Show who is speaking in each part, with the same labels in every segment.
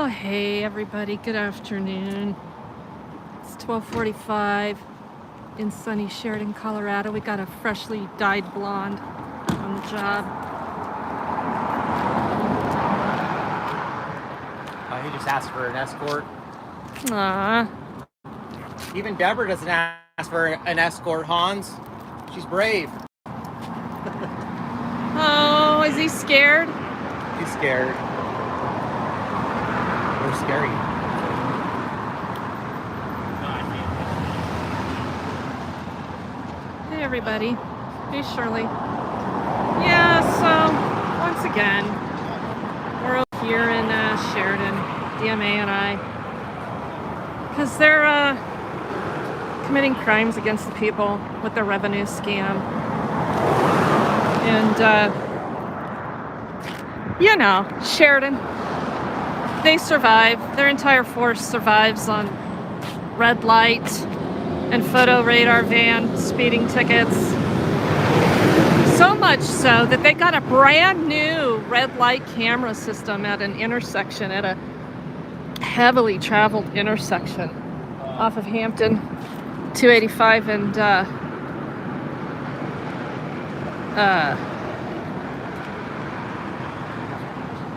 Speaker 1: Oh, hey everybody, good afternoon. It's 12:45 in sunny Sheridan, Colorado. We got a freshly dyed blonde on the job.
Speaker 2: He just asked for an escort.
Speaker 1: Aww.
Speaker 2: Even Deborah doesn't ask for an escort, Hans. She's brave.
Speaker 1: Oh, is he scared?
Speaker 2: He's scared. We're scary.
Speaker 1: Hey everybody. Hey Shirley. Yeah, so once again, we're over here in Sheridan, DMA and I, because they're committing crimes against the people with their revenue scam. And, you know, Sheridan, they survive. Their entire force survives on red light and photo radar van speeding tickets. So much so that they got a brand new red light camera system at an intersection, at a heavily traveled intersection off of Hampton, 285 and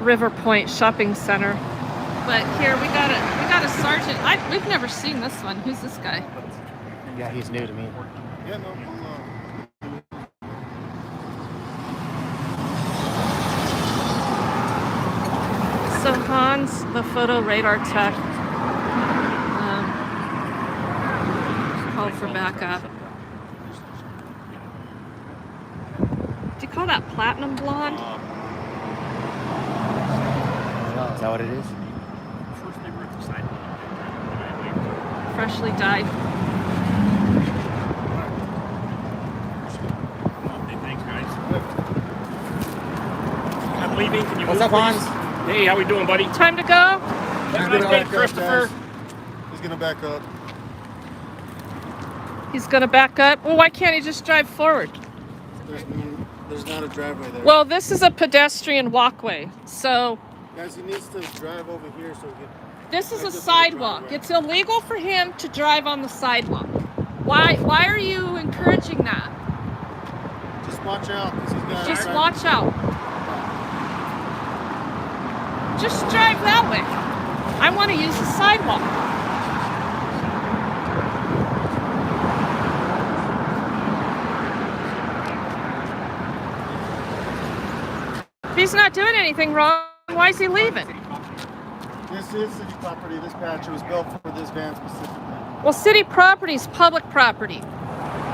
Speaker 1: River Point Shopping Center. But here we got a sergeant. We've never seen this one. Who's this guy?
Speaker 2: Yeah, he's new to me.
Speaker 3: Yeah, no.
Speaker 1: So Hans, the photo radar tech, called for backup. Do you call that platinum blonde?
Speaker 2: Is that what it is?
Speaker 1: Freshly dyed.
Speaker 4: Thanks, guys. I'm leaving. Can you
Speaker 2: What's up, Hans?
Speaker 4: Hey, how we doing, buddy?
Speaker 1: Time to go?
Speaker 4: Christopher.
Speaker 3: He's gonna back up.
Speaker 1: He's gonna back up? Well, why can't he just drive forward?
Speaker 3: There's not a driveway there.
Speaker 1: Well, this is a pedestrian walkway, so...
Speaker 3: Guys, he needs to drive over here so he can...
Speaker 1: This is a sidewalk. It's illegal for him to drive on the sidewalk. Why are you encouraging that?
Speaker 3: Just watch out, because he's got...
Speaker 1: Just watch out. Just drive that way. I want to use the sidewalk. If he's not doing anything wrong, why is he leaving?
Speaker 3: This is city property. This patch was built for this van specifically.
Speaker 1: Well, city property is public property.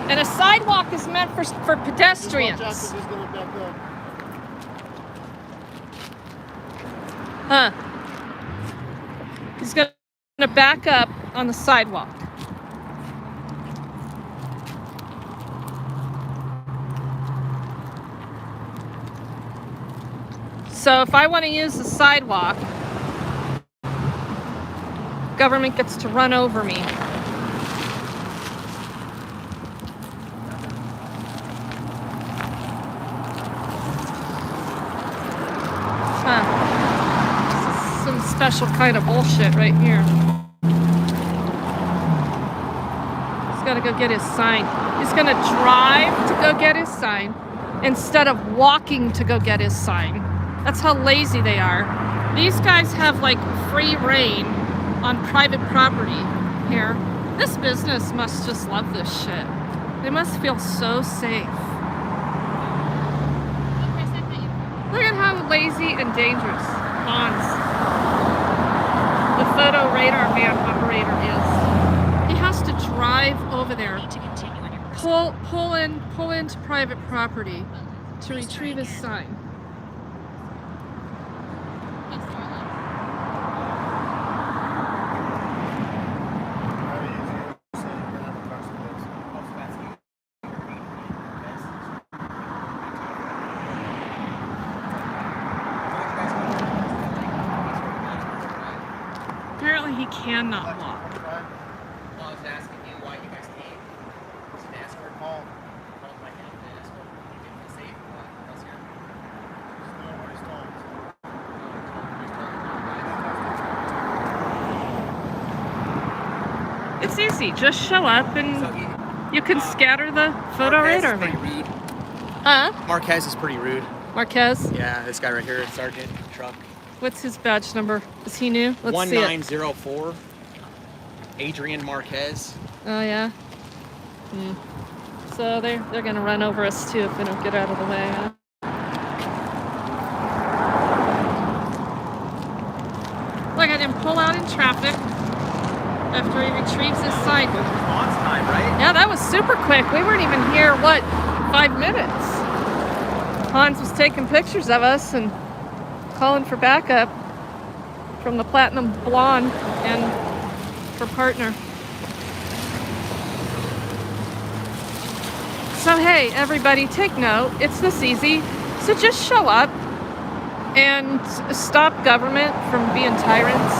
Speaker 1: And a sidewalk is meant for pedestrians.
Speaker 3: Just watch out, 'cause he's gonna back up.
Speaker 1: Huh. He's going to back up on the sidewalk. So if I want to use the sidewalk, government gets to run over me. Huh. Some special kind of bullshit right here. He's got to go get his sign. He's going to drive to go get his sign instead of walking to go get his sign. That's how lazy they are. These guys have like free reign on private property here. This business must just love this shit. They must feel so safe. Look at how lazy and dangerous Hans, the photo radar van operator, is. He has to drive over there, pull into private property to retrieve his sign. Apparently he cannot walk.
Speaker 2: I was asking you why you guys came. Was it an escort call? Called my hand to escort. You didn't say what else here.
Speaker 1: It's easy. Just show up
Speaker 2: So
Speaker 1: and
Speaker 2: he,
Speaker 1: you can scatter the photo
Speaker 2: Marquez
Speaker 1: radar
Speaker 2: is pretty
Speaker 1: van.
Speaker 2: rude.
Speaker 1: Huh?
Speaker 2: Marquez is pretty rude.
Speaker 1: Marquez?
Speaker 2: Yeah, this guy right here, Sergeant Truck.
Speaker 1: What's his badge number? Is he new? Let's see it.
Speaker 2: 1904. Adrian Marquez.
Speaker 1: Oh yeah. So they're gonna run over us too if we don't get out of the way. Huh? Look at him pull out in traffic after he retrieves his sign.
Speaker 2: Quick response time, right?
Speaker 1: Yeah, that was super quick. We weren't even here, what, 5 minutes? Hans was taking pictures of us and calling for backup from the Platinum Blonde and her partner. So hey, everybody, take note. It's this easy. So just show up and stop government from being tyrants.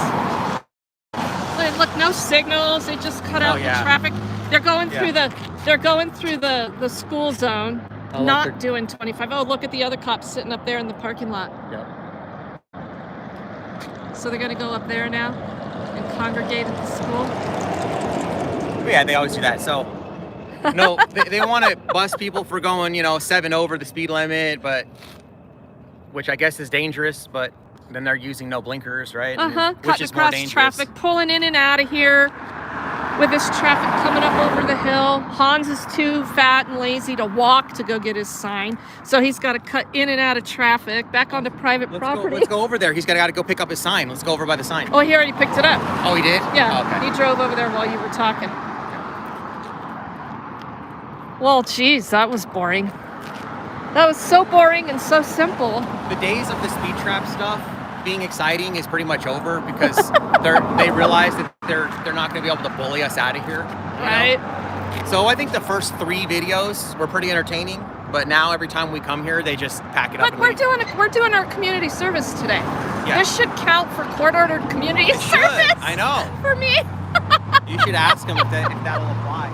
Speaker 1: Look, no signals. They just cut out the traffic. They're going through the school zone, not doing 25. Oh, look at the other cops sitting up there in the parking lot.
Speaker 2: Yep.
Speaker 1: So they're gonna go up there now and congregate at the school.
Speaker 2: Yeah, they always do that. So, no, they want to bust people for going, 7 over the speed limit, which I guess is dangerous, but then they're using no blinkers, right? Which
Speaker 1: Cutting
Speaker 2: is more
Speaker 1: across
Speaker 2: dangerous.
Speaker 1: traffic, pulling in and out of here with this traffic coming up over the hill. Hans is too fat and lazy to walk to go get his sign, so he's got to cut in and out of traffic back onto private property.
Speaker 2: Let's go over there. He's got to go pick up his sign. Let's go over by the sign.
Speaker 1: Oh, he already picked it up.
Speaker 2: Oh, he did?
Speaker 1: Yeah,
Speaker 2: Oh, okay.
Speaker 1: he drove over there while you were talking. Well, geez, that was boring. That was so boring and so simple.
Speaker 2: The days of the speed trap stuff being exciting is pretty much over because they realize that they're not going to be able to bully us out of here.
Speaker 1: Right.
Speaker 2: So I think the first 3 videos were pretty entertaining, but now every time we come here, they just pack it up.
Speaker 1: But we're doing our community service today.
Speaker 2: Yeah.
Speaker 1: This should count for court-ordered community
Speaker 2: It should.
Speaker 1: service.
Speaker 2: I know.
Speaker 1: For me.
Speaker 2: You should ask them if that'll apply.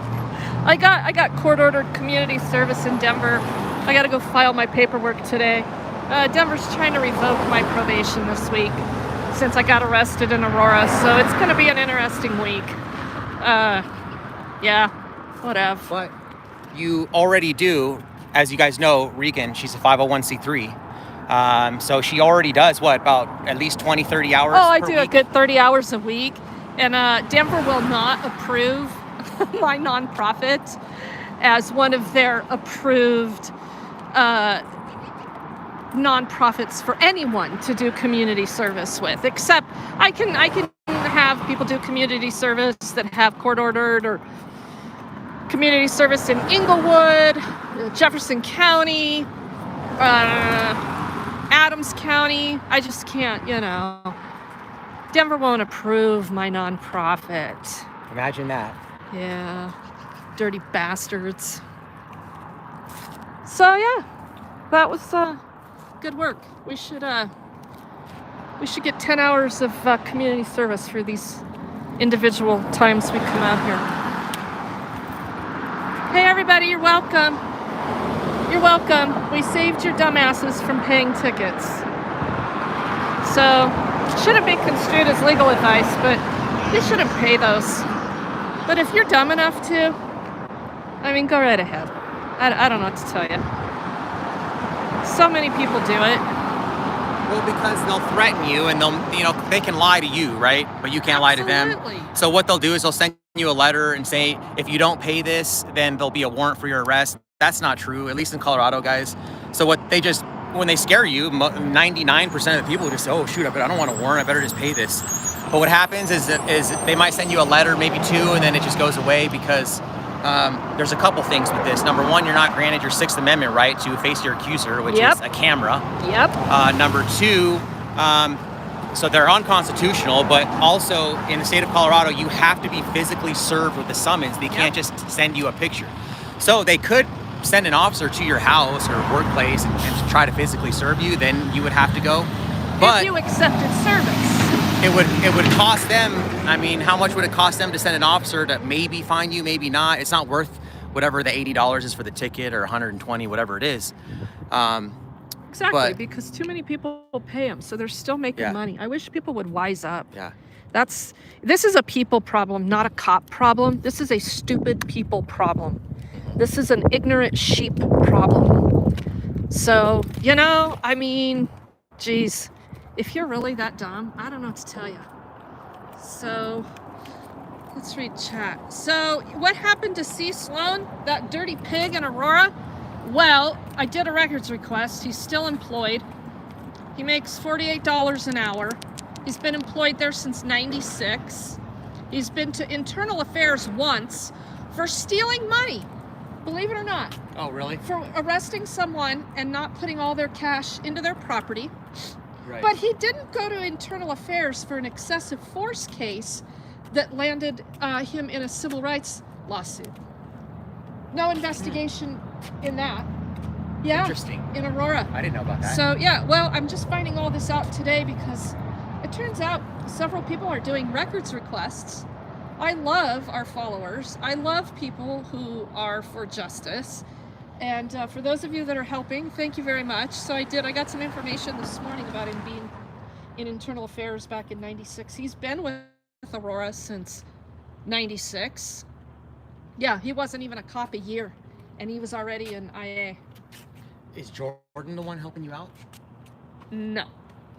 Speaker 1: I got court-ordered community service in Denver. I got to go file my paperwork today. Denver's trying to revoke my probation this week since I got arrested in Aurora, so it's going to be an interesting week. Yeah, whatever.
Speaker 2: But you already do, as you guys know, Regan, she's a 501c3. So she already does, about at least 20, 30 hours
Speaker 1: Oh, I
Speaker 2: per
Speaker 1: do
Speaker 2: week?
Speaker 1: a good 30 hours a week. And Denver will not approve my nonprofit as one of their approved nonprofits for anyone to do community service with, except I can have people do community service that have court ordered, or community service in Inglewood, Jefferson County, Adams County. I just can't, Denver won't approve my nonprofit.
Speaker 2: Imagine that.
Speaker 1: Yeah, dirty bastards. So yeah, that was good work. We should get 10 hours of community service for these individual times we come out here. Hey everybody, you're welcome. You're welcome. We saved your dumbasses from paying tickets. So, shouldn't be construed as legal advice, but you shouldn't pay those. But if you're dumb enough to, go right ahead. I don't know what to tell you. So many people do it.
Speaker 2: Well, because they'll threaten you and they can lie to you, right? But you can't lie to them. So what they'll do is they'll send you a letter and say, if you don't pay this, then there'll be a warrant for your arrest. That's not true, at least in Colorado, guys. So when they scare you, 99% of the people just say, oh shoot, I don't want a warrant, I better just pay this. But what happens is they might send you a letter, maybe 2, and then it just goes away because there's a couple things with this. Number 1, you're not granted your 6th Amendment right to face your accuser, which is a camera.
Speaker 1: Yep.
Speaker 2: Number 2, so they're unconstitutional, but also in the state of Colorado, you have to be physically served with the summons. They can't just send you a picture. So they could send an officer to your house or workplace and try to physically serve you, then you would have to go. But
Speaker 1: if you accepted service.
Speaker 2: It would cost them, how much would it cost them to send an officer to maybe fine you, maybe not? It's not worth whatever the $80 is for the ticket or $120, whatever it is.
Speaker 1: Exactly, because too many people pay them, so they're still making money. I wish people would wise up.
Speaker 2: Yeah.
Speaker 1: This is a people problem, not a cop problem. This is a stupid people problem. This is an ignorant sheep problem. So, you know, I mean, geez, if you're really that dumb, I don't know what to tell you. So, let's read chat. So, what happened to C. Sloan, that dirty pig in Aurora? Well, I did a records request. He's still employed. He makes $48 an hour. He's been employed there since '96. He's been to internal affairs once for stealing money, believe it or not.
Speaker 2: Oh, really?
Speaker 1: For arresting someone and not putting all their cash into their property.
Speaker 2: Right.
Speaker 1: But he didn't go to internal affairs for an excessive force case that landed him in a civil rights lawsuit. No investigation in that. Yeah.
Speaker 2: Interesting.
Speaker 1: In Aurora.
Speaker 2: I didn't know about that.
Speaker 1: So yeah, well, I'm just finding all this out today because it turns out several people are doing records requests. I love our followers. I love people who are for justice. And for those of you that are helping, thank you very much. So I got some information this morning about him being in internal affairs back in '96. He's been with Aurora since '96. Yeah, he wasn't even a cop a year, and he was already in IA.
Speaker 2: Is Jordan the one helping you out?
Speaker 1: No.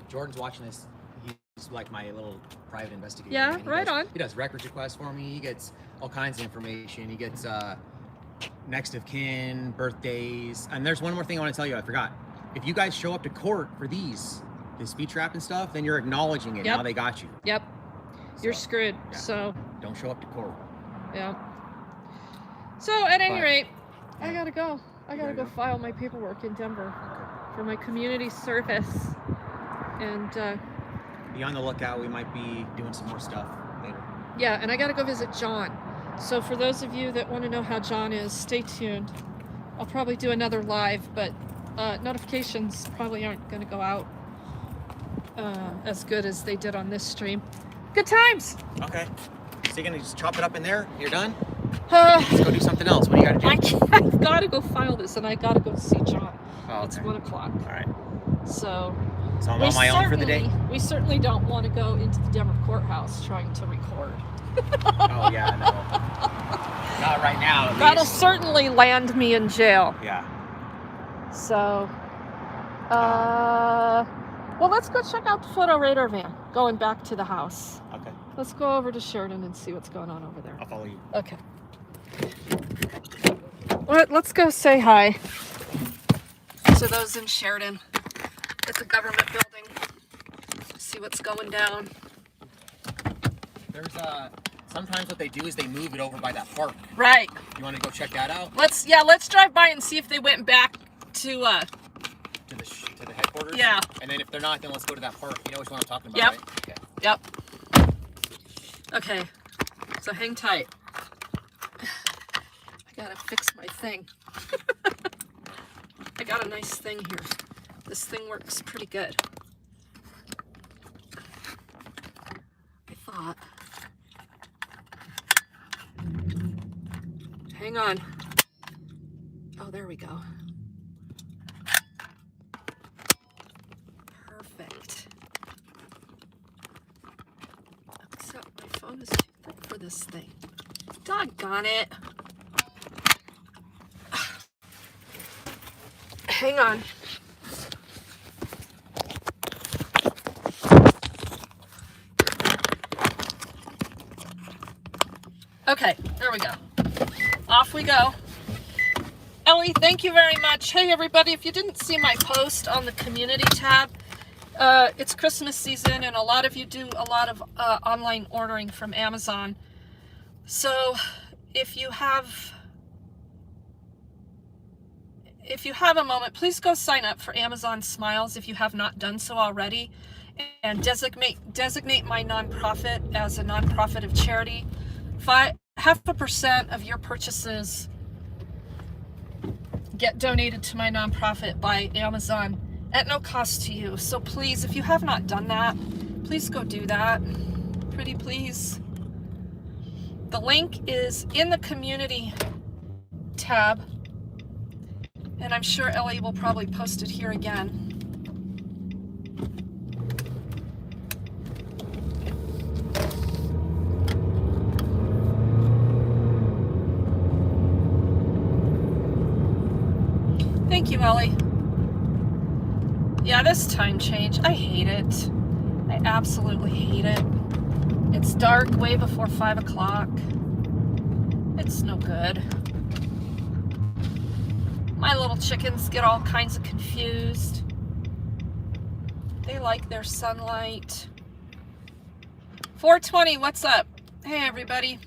Speaker 2: Jordan's watching this. He's like my little private investigator.
Speaker 1: Yeah,
Speaker 2: man.
Speaker 1: right on.
Speaker 2: He does records requests for me. He gets all kinds of information. He gets next of kin, birthdays. And there's one more thing I want to tell you. I forgot. If you guys show up to court for this speed trap and stuff, then you're acknowledging it.
Speaker 1: Yep.
Speaker 2: Now they got you.
Speaker 1: Yep. You're
Speaker 2: So,
Speaker 1: screwed.
Speaker 2: yeah.
Speaker 1: So,
Speaker 2: Don't show up to court.
Speaker 1: yeah. So, at any
Speaker 2: But-
Speaker 1: rate, I gotta go. I gotta
Speaker 2: gotta
Speaker 1: go
Speaker 2: go?
Speaker 1: file my paperwork in Denver
Speaker 2: Okay.
Speaker 1: for my community service. And,
Speaker 2: Be on the lookout. We might be doing some more stuff later.
Speaker 1: yeah, and I gotta go visit John. So, for those of you that want to know how John is, stay tuned. I'll probably do another live, but notifications probably aren't gonna go out as good as they did on this stream. Good times!
Speaker 2: Okay. So you're gonna just chop it up in there? You're done?
Speaker 1: Uh,
Speaker 2: Let's go do something else. What do you gotta do?
Speaker 1: I've gotta go file this, and I gotta go see John.
Speaker 2: Oh,
Speaker 1: It's
Speaker 2: okay.
Speaker 1: 1 o'clock.
Speaker 2: All right.
Speaker 1: So
Speaker 2: So I'm on my own for the day.
Speaker 1: we certainly don't want to go into the Denver courthouse trying to record.
Speaker 2: Oh yeah, no. Not right now. At
Speaker 1: That'll
Speaker 2: least.
Speaker 1: certainly land me in jail.
Speaker 2: Yeah.
Speaker 1: So, well, let's go check out the photo radar van. Going back to the house.
Speaker 2: Okay.
Speaker 1: Let's go over to Sheridan and see what's going on over there.
Speaker 2: I'll follow you.
Speaker 1: Okay. Let's go say hi to those in Sheridan. It's a government building. See what's going down.
Speaker 2: There's sometimes what they do is they move it over by that park.
Speaker 1: Right.
Speaker 2: You want to go check that out?
Speaker 1: Let's drive by and see if they went back to
Speaker 2: To the headquarters?
Speaker 1: Yeah.
Speaker 2: And then if they're not, then let's go to that park. You know which one I'm talking about,
Speaker 1: Yep.
Speaker 2: right? Okay.
Speaker 1: Yep. Okay. So hang tight. I gotta fix my thing. I got a nice thing here. This thing works pretty good. I thought. Hang on. Oh, there we go. Perfect. Except my phone is too thick for this thing. Doggone it. Hang on. Okay, there we go. Off we go. Ellie, thank you very much. Hey everybody, if you didn't see my post on the community tab, it's Christmas season and a lot of you do a lot of online ordering from Amazon. So if you have a moment, please go sign up for Amazon Smiles if you have not done so already, and designate my nonprofit as a nonprofit of charity. 0.5% of your purchases get donated to my nonprofit by Amazon at no cost to you. So please, if you have not done that, please go do that. Pretty please. The link is in the community tab, and I'm sure Ellie will probably post it here again. you, Ellie. Yeah, this time change, I hate it. I absolutely hate it. It's dark way before 5 o'clock. It's no good. My little chickens get all kinds of confused. They like their sunlight. 420, what's up? Hey, everybody.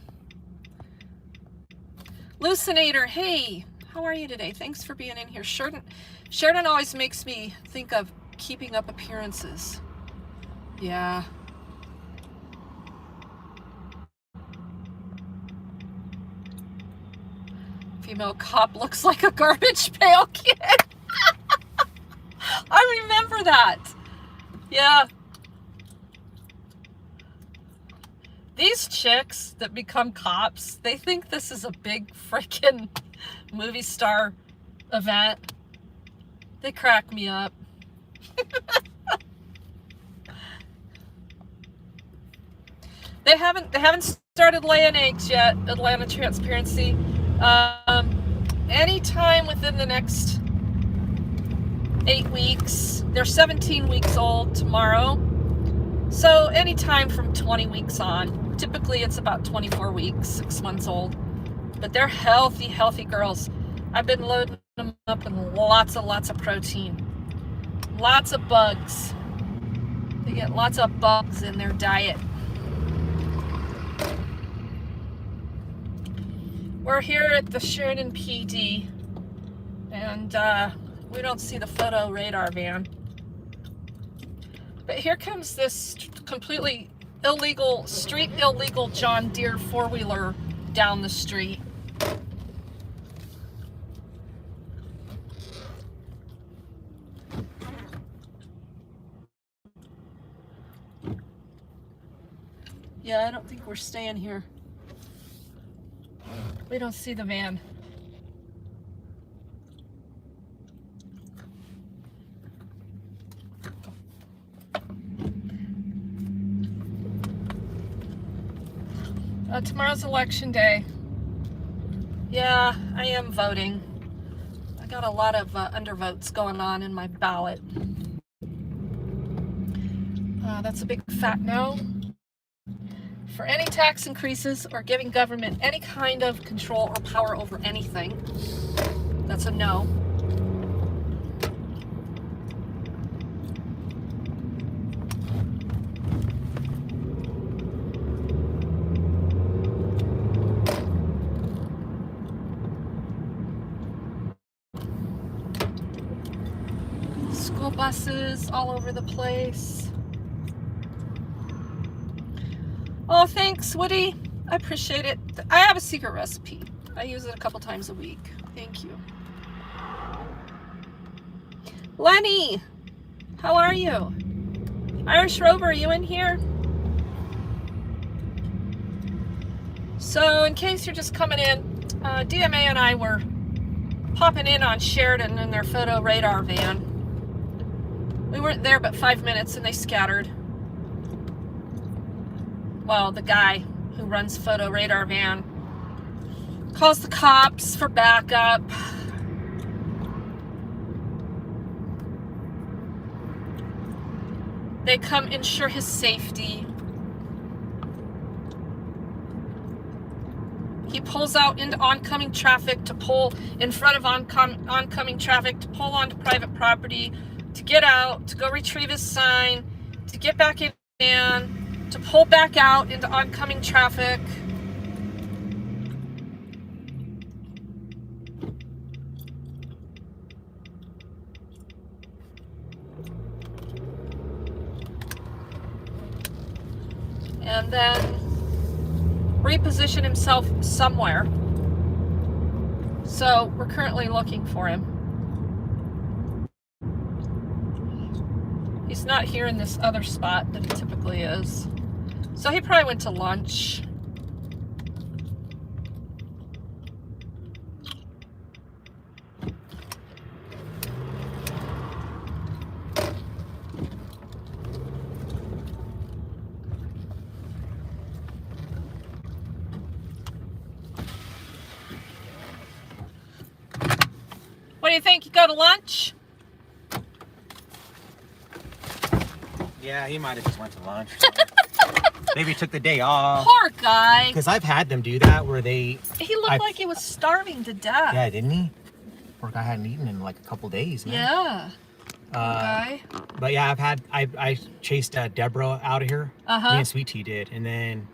Speaker 1: Lucinator, hey. How are you today? Thanks for being in here. Sheridan always makes me think of Keeping Up Appearances. Yeah. Female cop looks like a garbage pail kid. I remember that. Yeah. These chicks that become cops, they think this is a big freaking movie star event. They crack me up. They haven't started laying eggs yet, Atlanta Transparency. Anytime within the next 8 weeks. They're 17 weeks old tomorrow. So anytime from 20 weeks on. Typically it's about 24 weeks, 6 months old. But they're healthy, healthy girls. I've been loading them up with lots of protein. Lots of bugs. They get lots of bugs in their diet. We're here at the Sheridan PD, and we don't see the photo radar van. But here comes this completely illegal, street illegal John Deere four-wheeler down the street. Yeah, I don't think we're staying here. We don't see the van. Tomorrow's election day. Yeah, I am voting. I got a lot of undervotes going on in my ballot. That's a big fat no. For any tax increases or giving government any kind of control or power over anything. That's a no. School buses all over the place. Oh, thanks, Woody. I appreciate it. I have a secret recipe. I use it a couple times a week. Thank you. Lenny, how are you? Irish Rover, are you in here? So, in case you're just coming in, DMA and I were popping in on Sheridan in their photo radar van. We weren't there but 5 minutes and they scattered. Well, the guy who runs photo radar van calls the cops for backup. They come ensure his safety. He pulls out into oncoming traffic to pull in front of oncoming traffic, to pull onto private property, to get out, to go retrieve his sign, to get back in, to pull back out into oncoming traffic. And then reposition himself somewhere. So we're currently looking for him. He's not here in this other spot that he typically is. So he probably went to lunch. What do do you think? You go to lunch?
Speaker 2: Yeah, he might have just went to lunch. Maybe took the day off.
Speaker 1: Poor guy.
Speaker 2: Because I've had them do that where they...
Speaker 1: He looked like he was starving to death.
Speaker 2: Yeah, didn't he? Poor guy hadn't eaten in like a couple days, man.
Speaker 1: Yeah. Okay.
Speaker 2: But yeah, I chased Deborah out of here. Me and Sweet Tea did. And then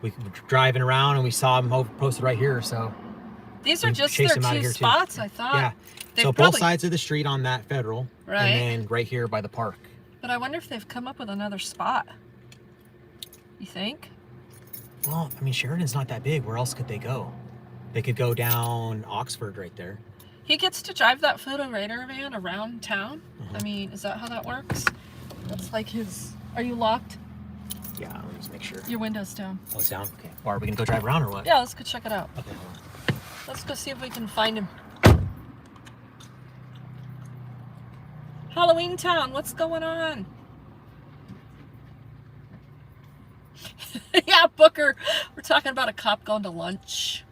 Speaker 2: we were driving around and we saw him posted right here, so...
Speaker 1: These are just their 2 spots, I thought.
Speaker 2: Yeah. So both sides of the street on that Federal.
Speaker 1: Right.
Speaker 2: And then right here by the park.
Speaker 1: But I wonder if they've come up with another spot. You think?
Speaker 2: Well, I mean, Sheridan's not that big. Where else could they go? They could go down Oxford right there.
Speaker 1: He gets to drive that photo radar van around town? I mean, is that how that works? That's like his... Are you locked?
Speaker 2: Yeah, let me just make sure.
Speaker 1: Your window's down.
Speaker 2: Oh, it's down? Okay. Or are we going to go drive around or what?
Speaker 1: Yeah, let's go check it out.
Speaker 2: Okay, hold on.
Speaker 1: Let's go see if we can find him. Halloween Town, what's going on? Yeah, Booker. We're talking about a cop going to lunch.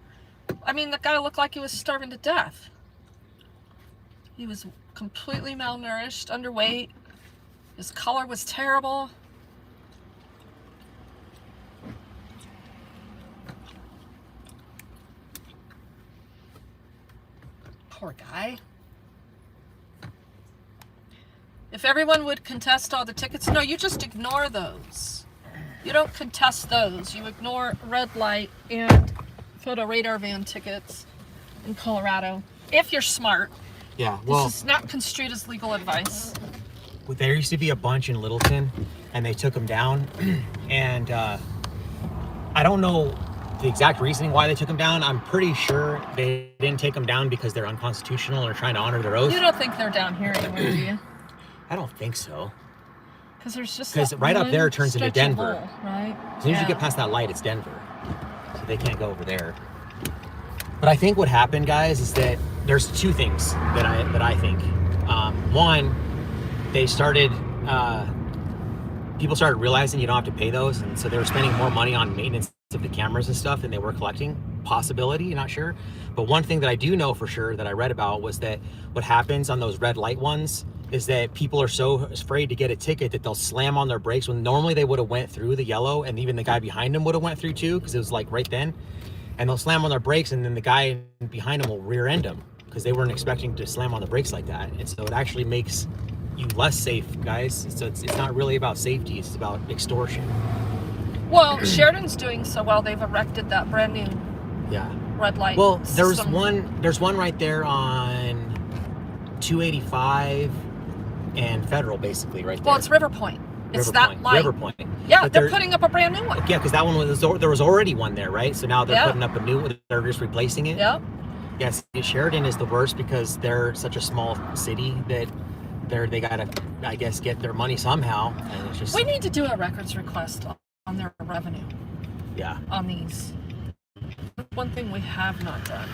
Speaker 1: I mean, the guy looked like he was starving to death. He was completely malnourished, underweight. His color was terrible. Poor guy. If everyone would contest all the tickets, no, you just ignore those. You don't contest those. You ignore red light and photo radar van tickets in Colorado. If you're smart.
Speaker 2: Yeah, well...
Speaker 1: This is not construed as legal advice.
Speaker 2: There used to be a bunch in Littleton, and they took them down. And I don't know the exact reasoning why they took them down. I'm pretty sure they didn't take them down because they're unconstitutional or trying to honor their oath.
Speaker 1: You don't think they're down here anywhere, do you?
Speaker 2: I don't think so.
Speaker 1: Because there's just
Speaker 2: because right up there turns into Denver.
Speaker 1: Hole, right?
Speaker 2: As soon as you get past that light, it's Denver. So they can't go over there. But I think what happened, guys, is that there's two things that I think. One, they started, people started realizing you don't have to pay those, and so they were spending more money on maintenance of the cameras and stuff than they were collecting. Possibility, not sure. But one thing that I do know for sure that I read about was that what happens on those red light ones is that people are so afraid to get a ticket that they'll slam on their brakes when normally they would have went through the yellow, and even the guy behind them would have went through too, because it was like right then. And they'll slam on their brakes, and then the guy behind them will rear end them because they weren't expecting to slam on the brakes like that. And so it actually makes you less safe, guys. So it's not really about safety, it's about extortion.
Speaker 1: Well, Sheridan's doing so well. They've erected that brand new red light.
Speaker 2: Well,
Speaker 1: system.
Speaker 2: there's one right there on 285 and Federal, basically, right there.
Speaker 1: Well, it's River Point. It's that light.
Speaker 2: River Point.
Speaker 1: Yeah,
Speaker 2: but
Speaker 1: they're putting up a brand new one.
Speaker 2: Yeah, because that one there was already one there, right? So now they're putting up a new one. They're just replacing it.
Speaker 1: Yeah.
Speaker 2: Yes, Sheridan is the worst because they're such a small city that they gotta, I guess, get their money somehow. And it's just...
Speaker 1: We need to do a records request on their revenue.
Speaker 2: Yeah.
Speaker 1: On these. One thing we have not done.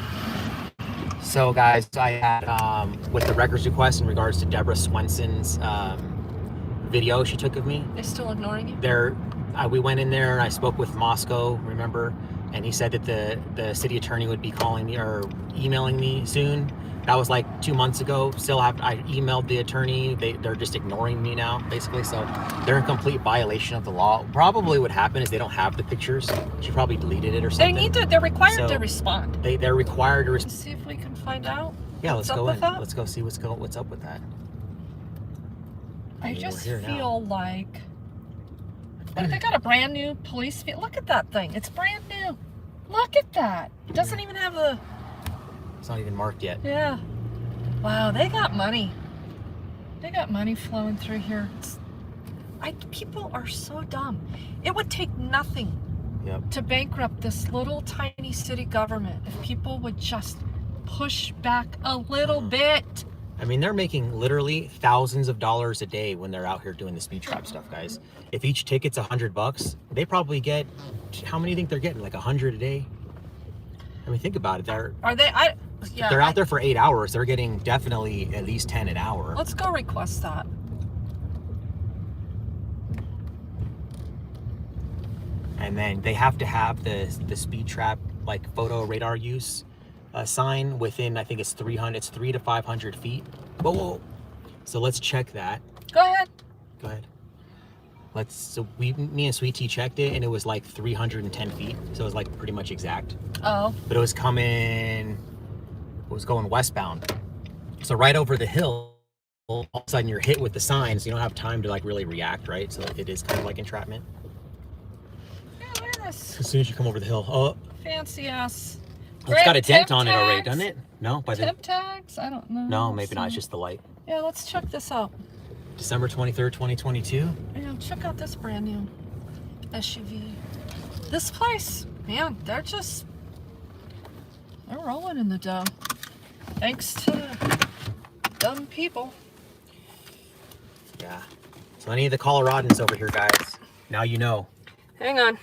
Speaker 2: So, guys, I had with the records request in regards to Deborah Swenson's video she took of me.
Speaker 1: They're still ignoring you?
Speaker 2: We went in there and I spoke with Moscow, remember? And he said that the city attorney would be calling me or emailing me soon. That was like 2 months ago. I emailed the attorney. They're just ignoring me now, basically. So they're in complete violation of the law. Probably what happened is they don't have the pictures. She probably deleted it or something.
Speaker 1: They're required to respond.
Speaker 2: They're required to respond.
Speaker 1: See if we can find out.
Speaker 2: Yeah, let's go in.
Speaker 1: That?
Speaker 2: Let's go see what's up with that.
Speaker 1: I just feel like they got a brand new police vehicle. Look at that thing. It's brand new. Look at that. It doesn't even have the...
Speaker 2: It's not even marked yet.
Speaker 1: Yeah. Wow, they got money. They got money flowing through here. People are so dumb. It would take nothing to bankrupt this little tiny city government if people would just push back a little bit.
Speaker 2: I mean, they're making literally thousands of dollars a day when they're out here doing the speed trap stuff, guys. If each ticket's $100, they probably get, how many do you think they're getting? Like 100 a day? I mean, think about it. They're out there for 8 hours. They're getting definitely at least 10 an hour.
Speaker 1: Let's go request that.
Speaker 2: And then they have to have the speed trap, like photo radar use a sign within, I think it's 300, it's 300 to 500 feet. Whoa, whoa. So let's check that.
Speaker 1: Go ahead.
Speaker 2: Go ahead. So me and Sweet Tea checked it, and it was like 310 feet. So it was like pretty much exact.
Speaker 1: Oh.
Speaker 2: But it was going westbound. So right over the hill, all of a sudden you're hit with the signs. You don't have time to like really react, right? So it is kind of like entrapment.
Speaker 1: Yeah, look at this.
Speaker 2: As soon as you come over the hill. Oh.
Speaker 1: Fancy ass.
Speaker 2: It's got a dent on it already, doesn't it? No? By the
Speaker 1: Tip tags? I don't know.
Speaker 2: No, maybe not. It's just the light.
Speaker 1: Yeah, let's check this out.
Speaker 2: December 23rd, 2022.
Speaker 1: Yeah, check out this brand new SUV. This place, man, they're rolling in the dough. Thanks to dumb people.
Speaker 2: Yeah. So any of the Coloradans over here, guys, now you know.
Speaker 1: Hang on.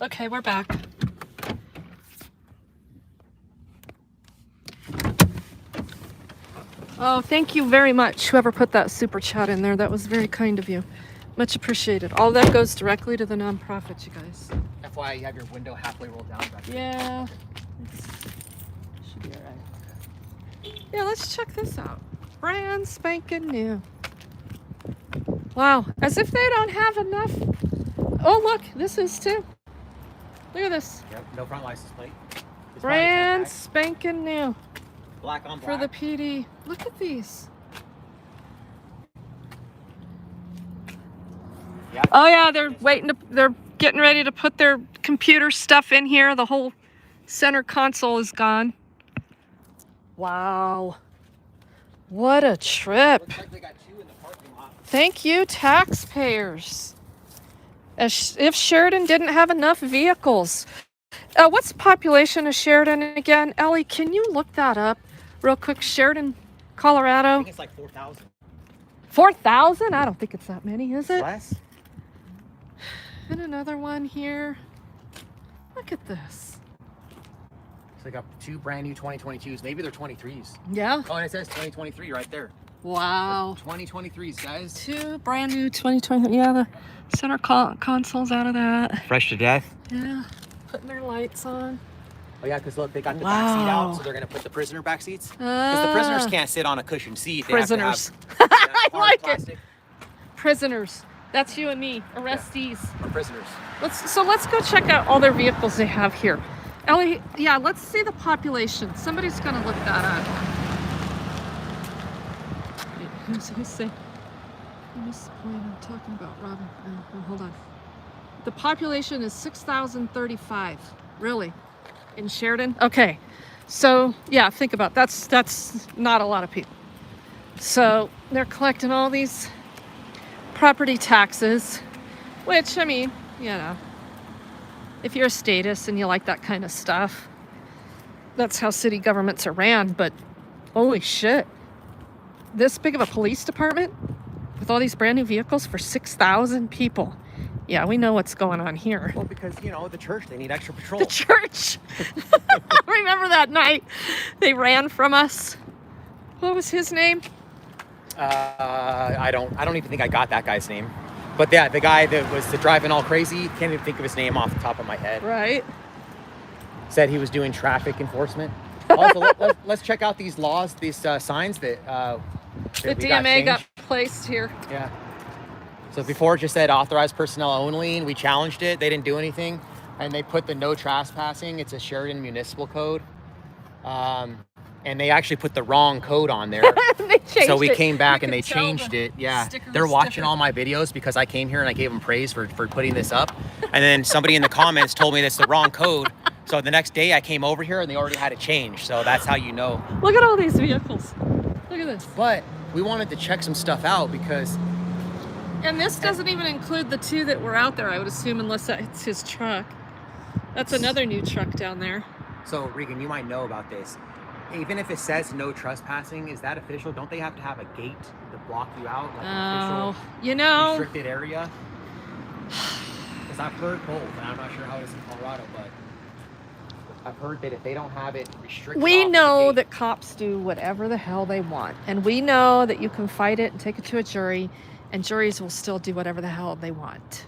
Speaker 1: Okay, we're back. Oh, thank you very much, whoever put that super chat in there. That was very kind of you. Much appreciated. All that goes directly to the nonprofit, you guys.
Speaker 2: FYI, you have your window halfway rolled down back there.
Speaker 1: Yeah. Should be all right. Yeah, let's check this out. Brand spanking new. Wow, as if they don't have enough. Oh, look, this is too. Look at this.
Speaker 2: Yep, no front license plate.
Speaker 1: Brand spanking new.
Speaker 2: Black on black.
Speaker 1: For the PD. Look at these.
Speaker 2: Yeah.
Speaker 1: Oh yeah, they're getting ready to put their computer stuff in here. The whole center console is gone. Wow. What a trip.
Speaker 2: Looks like they got two in the parking lot.
Speaker 1: Thank you, taxpayers. As if Sheridan didn't have enough vehicles. What's the population of Sheridan again? Ellie, can you look that up real quick? Sheridan, Colorado.
Speaker 2: I think it's like 4,000.
Speaker 1: 4,000? I don't think it's that many, is it?
Speaker 2: Less?
Speaker 1: And another one here. Look at this.
Speaker 2: So they got two brand new 2022s. Maybe they're 23s.
Speaker 1: Yeah.
Speaker 2: Oh, and it says 2023 right there.
Speaker 1: Wow.
Speaker 2: 2023s, guys.
Speaker 1: Two brand new 2020. Yeah, the center console's out of that.
Speaker 2: Fresh to death.
Speaker 1: Yeah. Putting their lights on.
Speaker 2: Oh yeah, because look, they got the back seat out, so they're gonna put the prisoner back seats. Because the prisoners can't sit on a cushioned seat. They
Speaker 1: Prisoners.
Speaker 2: have to have,
Speaker 1: I like
Speaker 2: plastic.
Speaker 1: it. Prisoners. That's you and me. Arrestees.
Speaker 2: Or prisoners.
Speaker 1: Let's go check out all their vehicles they have here. Ellie, yeah, let's see the population. Somebody's gonna look that up. Wait, who's saying? I missed the point I'm talking about, Robin. Oh, hold on. The population is 6,035. Really? In Sheridan? Okay. So, yeah, think about it. That's not a lot of people. So, they're collecting all these property taxes, which, I mean, you know, if you're a statist and you like that kind of stuff, that's how city governments are ran. But holy shit, this big of a police department with all these brand new vehicles for 6,000 people. Yeah, we know what's going on here.
Speaker 2: Well, because, you know, the church, they need extra patrol.
Speaker 1: The church. Remember that night they ran from us? What was his name?
Speaker 2: I don't even think I got that guy's name. But yeah, the guy that was driving all crazy, can't even think of his name off the top of my head.
Speaker 1: Right.
Speaker 2: Said he was doing traffic enforcement. Also, let's check out these laws, these signs that
Speaker 1: the DMA got placed here.
Speaker 2: Yeah. So before it just said authorized personnel only, and we challenged it. They didn't do anything. And they put the no trespassing. It's a Sheridan municipal code. And they actually put the wrong code on there. So we came back and they changed it. Yeah. They're watching all my videos because I came here and I gave them praise for putting this up. And then somebody in the comments told me that's the wrong code. So the next day I came over here and they already had it changed. So that's how you know.
Speaker 1: Look at all these vehicles. Look at this.
Speaker 2: But we wanted to check some stuff out because...
Speaker 1: And this doesn't even include the two that were out there, I would assume, unless that's his truck. That's another new truck down there.
Speaker 2: So, Regan, you might know about this. Even if it says no trespassing, is that official? Don't they have to have a gate to block you out? Like an official
Speaker 1: you know,
Speaker 2: restricted area? Because I've heard both, and I'm not sure how it is in Colorado, but I've heard that if they don't have it restricted,
Speaker 1: we know that cops do whatever the hell they want. And we know that you can fight it and take it to a jury, and juries will still do whatever the hell they want.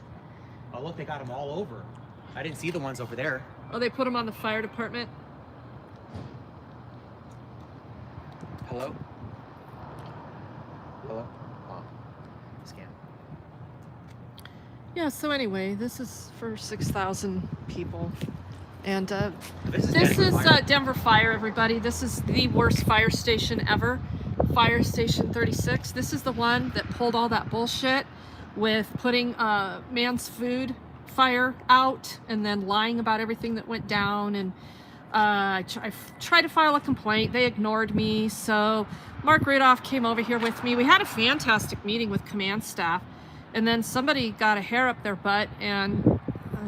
Speaker 2: Oh, look, they got them all over. I didn't see the ones over there.
Speaker 1: Oh, they put them on the fire department?
Speaker 2: Hello? Hello? Oh, scan.
Speaker 1: Yeah, so anyway, this is for 6,000 people. And this
Speaker 2: Denver
Speaker 1: is
Speaker 2: Fire.
Speaker 1: Denver Fire, everybody. This is the worst fire station ever. Fire Station 36. This is the one that pulled all that bullshit with putting man's food fire out and then lying about everything that went down. And I tried to file a complaint. They ignored me. So Mark Rudolph came over here with me. We had a fantastic meeting with command staff. And then somebody got a hair up their butt and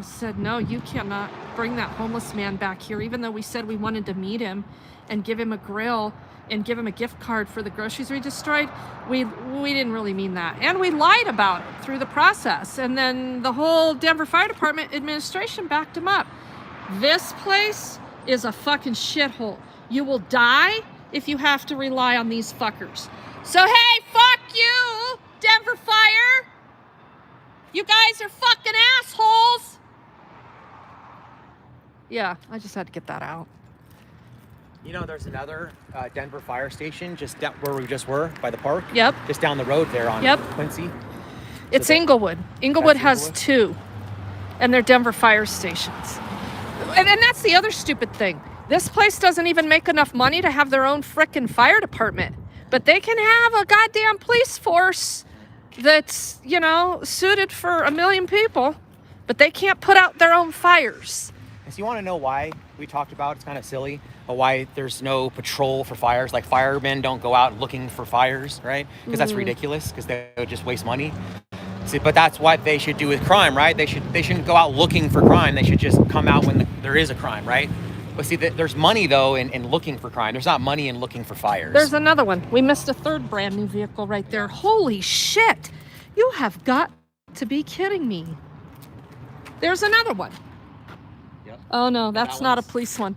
Speaker 1: said, no, you cannot bring that homeless man back here, even though we said we wanted to meet him and give him a grill and give him a gift card for the groceries we destroyed. We didn't really mean that. And we lied about it through the process. And then the whole Denver Fire Department administration backed him up. This place is a fucking shithole. You will die if you have to rely on these fuckers. So hey, fuck you, Denver Fire. You guys are fucking assholes. Yeah, I just had to get that out.
Speaker 2: You know, there's another Denver fire station just down where we just were by the park.
Speaker 1: Yep.
Speaker 2: Just down the road there on Quincy.
Speaker 1: It's Inglewood. Inglewood has
Speaker 2: Inglewood?
Speaker 1: 2, and they're Denver fire stations. And that's the other stupid thing. This place doesn't even make enough money to have their own frickin' fire department, but they can have a goddamn police force that's, you know, suited for 1 million people, but they can't put out their own fires.
Speaker 2: And so you want to know why we talked about, it's kind of silly, but why there's no patrol for fires? Like firemen don't go out looking for fires, right? Because that's ridiculous, because they would just waste money. See, but that's what they should do with crime, right? They shouldn't go out looking for crime. They should just come out when there is a crime, right? But see, there's money though in looking for crime. There's not money in looking for fires.
Speaker 1: There's another one. We missed a third brand new vehicle right there. Holy shit! You have got to be kidding me. There's another one.
Speaker 2: Yep.
Speaker 1: Oh no, that's
Speaker 2: That
Speaker 1: not a
Speaker 2: one's-
Speaker 1: police one.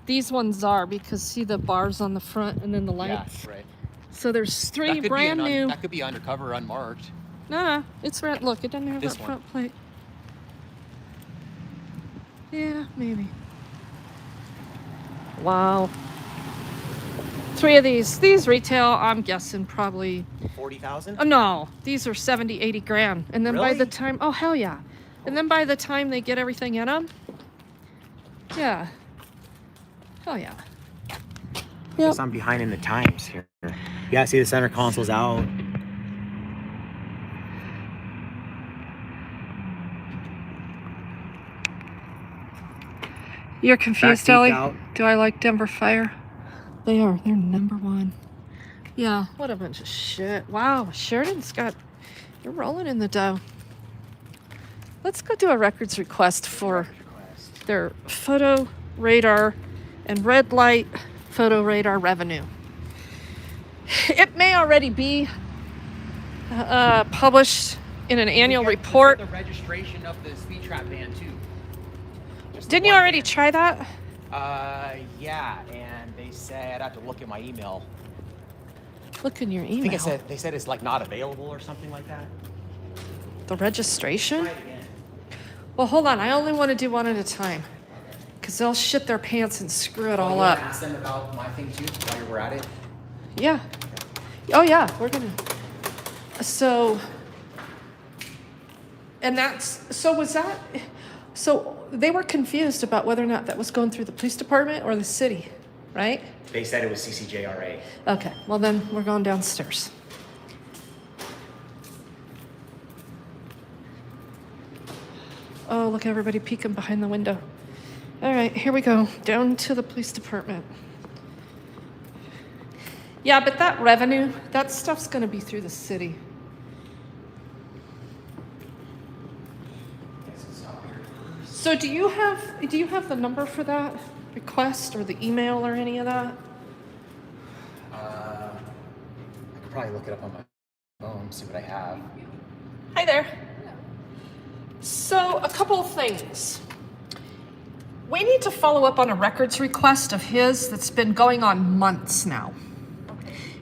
Speaker 1: These ones are, because see the bars on the front and then the lights.
Speaker 2: Yeah, right.
Speaker 1: So there's 3
Speaker 2: That could
Speaker 1: brand
Speaker 2: be
Speaker 1: new.
Speaker 2: That could be undercover, unmarked.
Speaker 1: No, it's red. Look, it doesn't have
Speaker 2: This
Speaker 1: that
Speaker 2: one.
Speaker 1: front plate. Yeah, maybe. Wow. 3 of these. These retail, I'm guessing probably.
Speaker 2: 40,000?
Speaker 1: Oh no, these are 70, 80 grand. And then by
Speaker 2: Really?
Speaker 1: the time, oh hell yeah. And then by the time they get everything in them, yeah. Hell yeah. Yep.
Speaker 2: Guess I'm behind in the times here. Yeah, see the center console's out.
Speaker 1: You're confused,
Speaker 2: Back seat's
Speaker 1: Ellie?
Speaker 2: out.
Speaker 1: Do I like Denver Fire? They are. They're #1. Yeah, what a bunch of shit. Wow, Sheridan's got... You're rolling in the dough. Let's go do a records request for their photo radar and red light photo radar revenue. It may already be published in an annual report.
Speaker 2: The registration of the speed trap van too. Just
Speaker 1: Didn't you
Speaker 2: one
Speaker 1: already
Speaker 2: van.
Speaker 1: try that?
Speaker 2: Yeah, and they said I have to look at my email.
Speaker 1: Look in your
Speaker 2: I think
Speaker 1: email.
Speaker 2: they said it's like not available or something like that.
Speaker 1: The registration?
Speaker 2: Try it again.
Speaker 1: Well, hold on. I only want to do one at a time, because they'll shit their pants and screw it all
Speaker 2: You wanna
Speaker 1: up.
Speaker 2: Ask them about my thing too while we're at it.
Speaker 1: Yeah. Oh, yeah. We're going to. So, and that's, so was that, so they were confused about whether or not that was going through the police department or the city, right?
Speaker 2: They said it was CCJRA.
Speaker 1: Okay. Well, then we're going downstairs. Oh, look, everybody peeking behind the window. All right, here we go. Down to the police department. Yeah, but that revenue, that stuff's gonna be through the city. So do you have the number for that request or the email or any of that?
Speaker 2: I could probably look it up on my phone, see what I have.
Speaker 1: Hi there. So, a couple of things. We need to follow up on a records request of his that's been going on months now.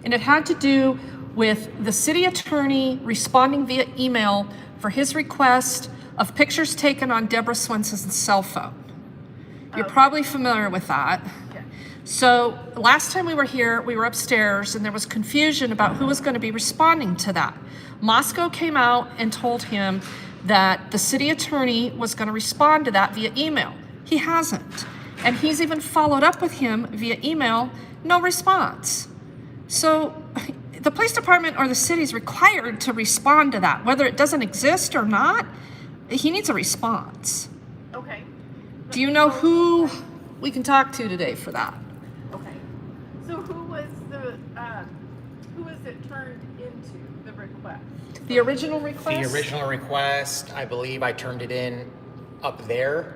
Speaker 1: And it had to do with the city attorney responding via email for his request of pictures taken on Deborah Swenson's cell phone. You're probably familiar with that.
Speaker 5: Okay.
Speaker 1: So last time we were here, we were upstairs and there was confusion about who was going to be responding to that. Moscow came out and told him that the city attorney was going to respond to that via email. He hasn't. And he's even followed up with him via email, no response. So the police department or the city is required to respond to that. Whether it doesn't exist or not, he needs a response.
Speaker 5: Okay.
Speaker 1: Do you know who we can talk to today for that?
Speaker 5: Okay. So who was it turned into, the request?
Speaker 1: The original request?
Speaker 2: The original request, I believe I turned it in up there.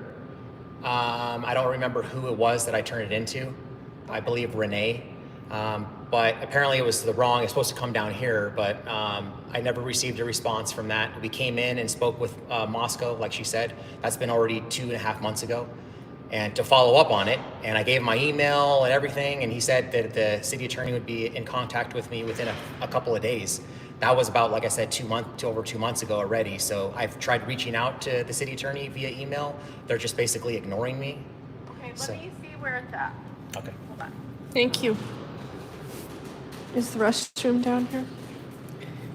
Speaker 2: I don't remember who it was that I turned it into. I believe Renee. But apparently it was it's supposed to come down here, but I never received a response from that. We came in and spoke with Moscow, like she said. That's been already 2.5 months ago. And to follow up on it, and I gave him my email and everything, and he said that the city attorney would be in contact with me within a couple of days. That was about, like I said, over 2 months ago already. So I've tried reaching out to the city attorney via email. They're just basically ignoring me.
Speaker 5: Okay, let me see where it's at.
Speaker 2: Okay.
Speaker 5: Hold on.
Speaker 1: Thank you. Is the restroom down here?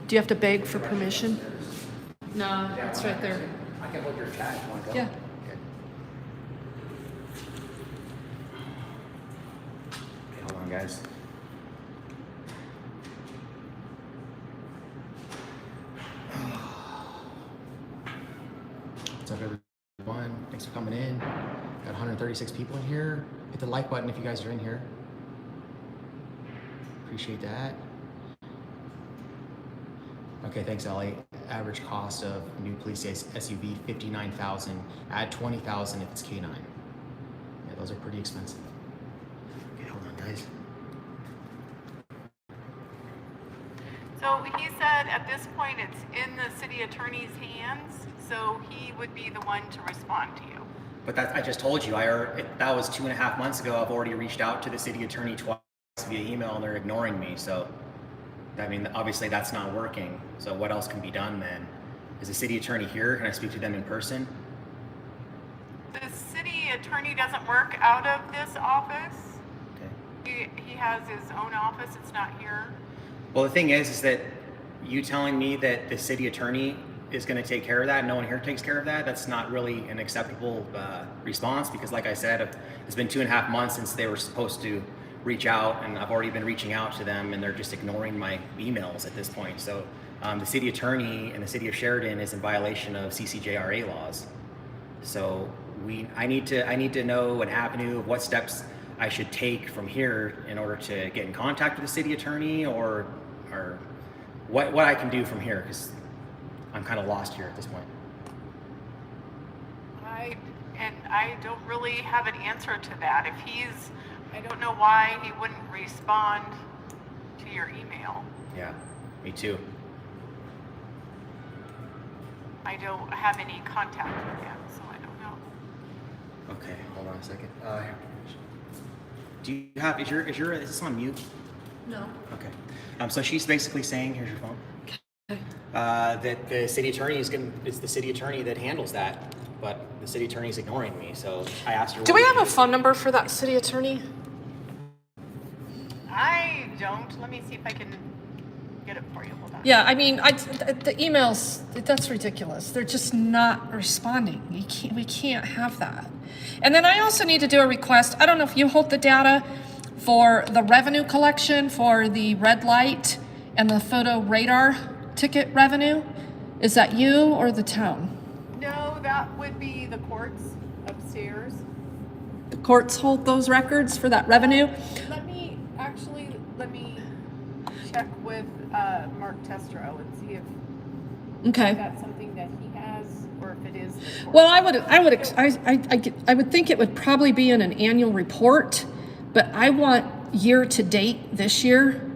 Speaker 1: Do you have to beg for permission? No, it's right there.
Speaker 2: I can hold your chat if you want to go.
Speaker 1: Yeah.
Speaker 2: Okay. Okay, hold on, guys. What's up, everyone? Thanks for coming in. Got 136 people in here. Hit the like button if you guys are in here. Appreciate that. Okay, thanks, Ellie. Average cost of new police SUV, $59,000. Add $20,000 if it's K9. Yeah, those are pretty expensive. Okay, hold on, guys.
Speaker 5: So he said at this point it's in the city attorney's hands, so he would be the one to respond to you.
Speaker 2: But I just told you, that was 2.5 months ago. I've already reached out to the city attorney twice via email and they're ignoring me. So, I mean, obviously that's not working. So what else can be done then? Is the city attorney here? Can I speak to them in person?
Speaker 5: The city attorney doesn't work out of this office.
Speaker 2: Okay.
Speaker 5: He has his own office, it's not here.
Speaker 2: Well, the thing is that you telling me that the city attorney is going to take care of that, no one here takes care of that, that's not really an acceptable response, because like I said, it's been 2.5 months since they were supposed to reach out, and I've already been reaching out to them and they're just ignoring my emails at this point. So the city attorney and the city of Sheridan is in violation of CCJRA laws. So I need to know an avenue of what steps I should take from here in order to get in contact with the city attorney, or what I can do from here, because I'm kind of lost here at this point.
Speaker 5: I don't really have an answer to that. I don't know why he wouldn't respond to your email.
Speaker 2: Yeah, me too.
Speaker 5: I don't have any contact with him, so I don't know.
Speaker 2: Okay, hold on a second. Do you have, is this on mute?
Speaker 1: No.
Speaker 2: Okay. So she's basically saying, here's your phone.
Speaker 1: Okay.
Speaker 2: That the city attorney it's the city attorney that handles that, but the city attorney is ignoring me. So I asked her.
Speaker 1: Do we have a phone number for that city attorney?
Speaker 5: I don't. Let me see if I can get it for you. Hold on.
Speaker 1: Yeah, I mean, the emails, that's ridiculous. They're just not responding. We can't have that. And then I also need to do a request. I don't know if you hold the data for the revenue collection for the red light and the photo radar ticket revenue. Is that you or the town?
Speaker 5: No, that would be the courts upstairs.
Speaker 1: The courts hold those records for that revenue?
Speaker 5: Let me check with Mark Testro and see if
Speaker 1: Okay.
Speaker 5: that's something that he has, or if it is the court.
Speaker 1: Well, I would think it would probably be in an annual report, but I want year to date this year.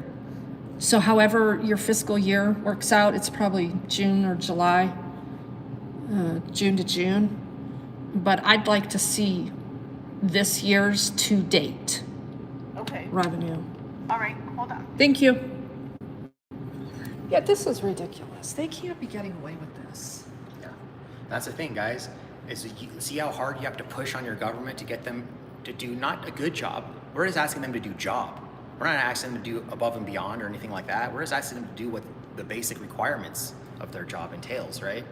Speaker 1: So however your fiscal year works out, it's probably June or July, June to June. But I'd like to see this year's to date
Speaker 5: Okay.
Speaker 1: revenue.
Speaker 5: All right. Hold on.
Speaker 1: Thank you. Yeah, this is ridiculous. They can't be getting away with this.
Speaker 2: Yeah. That's the thing, guys. Is you see how hard you have to push on your government to get them to do not a good job. We're just asking them to do job. We're not asking them to do above and beyond or anything like that. We're just asking them to do what the basic requirements of their job entails, right?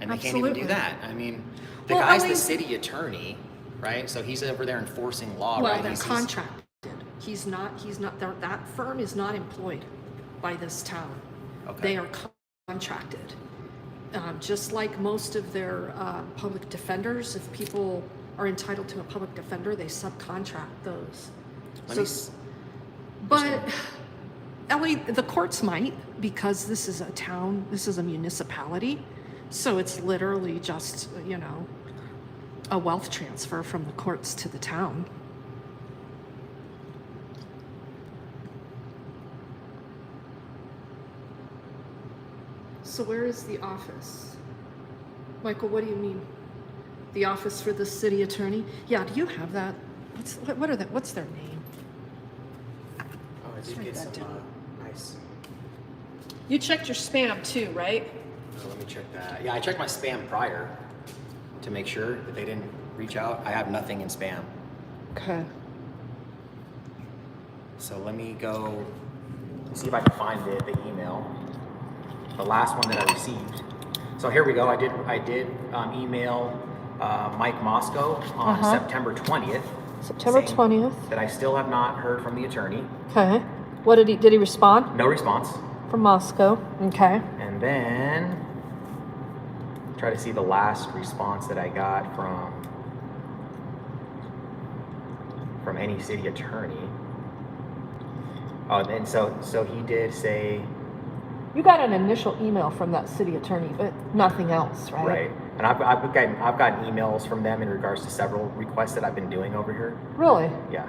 Speaker 2: And they can't even do that. I mean, the guy's the city attorney, right? So he's over there enforcing law,
Speaker 6: Well,
Speaker 2: right?
Speaker 6: they're contracted. He's not, that firm is not employed by this town.
Speaker 2: Okay.
Speaker 6: They are contracted. Just like most of their public defenders, if people are entitled to a public defender, they subcontract those. But Ellie, the courts might, because this is a town, this is a municipality, so it's literally just, you know, a wealth transfer from the courts to the town. So where is the office? Michael, what do you mean? The office for the city attorney? Yeah, do you have that? What's their name?
Speaker 2: Oh, I did
Speaker 6: write
Speaker 2: get
Speaker 6: that
Speaker 2: some
Speaker 6: down.
Speaker 2: nice.
Speaker 6: You checked your spam too, right?
Speaker 2: Let me check that. Yeah, I checked my spam prior to make sure that they didn't reach out. I have nothing in spam.
Speaker 6: Okay.
Speaker 2: So let me go see if I can find the email. The last one that I received. So here we go. I did email Mike Moscow on September 20th.
Speaker 6: September 20th.
Speaker 2: That I still have not heard from the attorney.
Speaker 6: Okay. What did he respond?
Speaker 2: No response.
Speaker 6: From Moscow. Okay.
Speaker 2: And then try to see the last response that I got from any city attorney. Oh, and so he did say.
Speaker 6: You got an initial email from that city attorney, but nothing else, right?
Speaker 2: Right. And I've gotten emails from them in regards to several requests that I've been doing over here.
Speaker 6: Really?
Speaker 2: Yeah.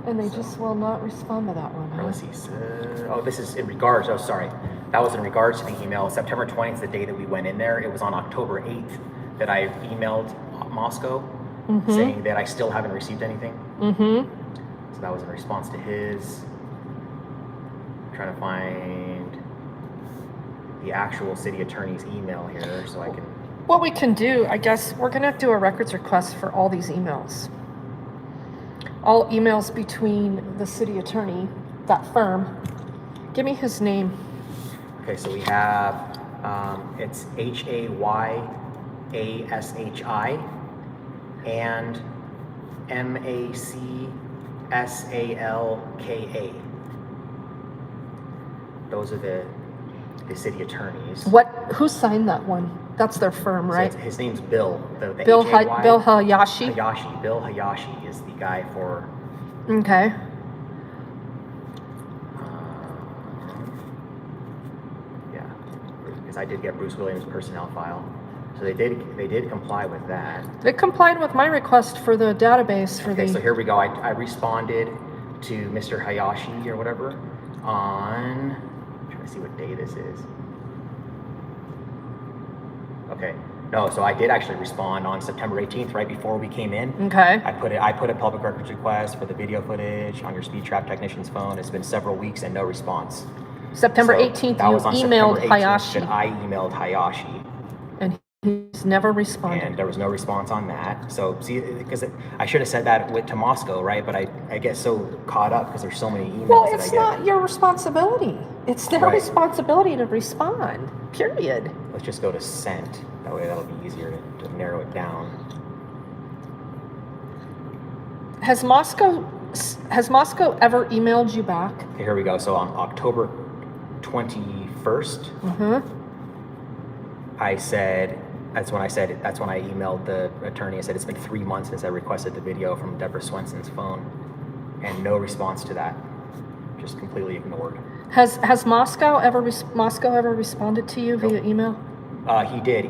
Speaker 6: And they just will not respond to that one, huh?
Speaker 2: Let's see. This is in regards. Oh, sorry. That was in regards to the email. September 20th, the day that we went in there. It was on October 8th that I emailed Moscow saying that I still haven't received anything. Mm-hmm. So that was in response to his. I'm trying to find the actual city attorney's email here so I can.
Speaker 6: What we can do, I guess, we're going to do a records request for all these emails. All emails between the city attorney, that firm. Give me his name.
Speaker 2: Okay, so we have, it's HAYASHI and MACSALKA. Those are the city attorneys.
Speaker 6: Who signed that one? That's their firm, right?
Speaker 2: So his name's Bill.
Speaker 6: Bill Hayashi?
Speaker 2: Bill Hayashi is the guy for.
Speaker 6: Okay.
Speaker 2: Yeah, because I did get Bruce Williams' personnel file, so they did comply with that.
Speaker 6: They complied with my request for the database for
Speaker 2: Okay, so here we go. I responded to Mr. Hayashi or whatever on. I'm trying to see what day this is. Okay. No, so I did actually respond on September 18th, right before we came in.
Speaker 6: Okay.
Speaker 2: I put a public records request for the video footage on your speed trap technician's phone. It's been several weeks and no response.
Speaker 6: September
Speaker 2: So
Speaker 6: 18th,
Speaker 2: that
Speaker 6: you
Speaker 2: was on
Speaker 6: emailed
Speaker 2: September 18th
Speaker 6: Hayashi.
Speaker 2: that I emailed Hayashi.
Speaker 6: And he's never responded.
Speaker 2: And there was no response on that. So see, because I should have said that to Moscow, right? But I get so caught up because there's so many emails
Speaker 6: Well,
Speaker 2: that I
Speaker 6: it's
Speaker 2: get.
Speaker 6: not your responsibility. It's their
Speaker 2: Right.
Speaker 6: responsibility to respond, period.
Speaker 2: Let's just go to sent. That way that'll be easier to narrow it down.
Speaker 6: Has Moscow ever emailed you back?
Speaker 2: Okay, here we go. So on October 21st, I said, that's when I emailed the attorney. I said, it's been 3 months since I requested the video from Deborah Swenson's phone, and no response to that. Just completely ignored.
Speaker 6: Has Moscow ever responded to you via email?
Speaker 2: He did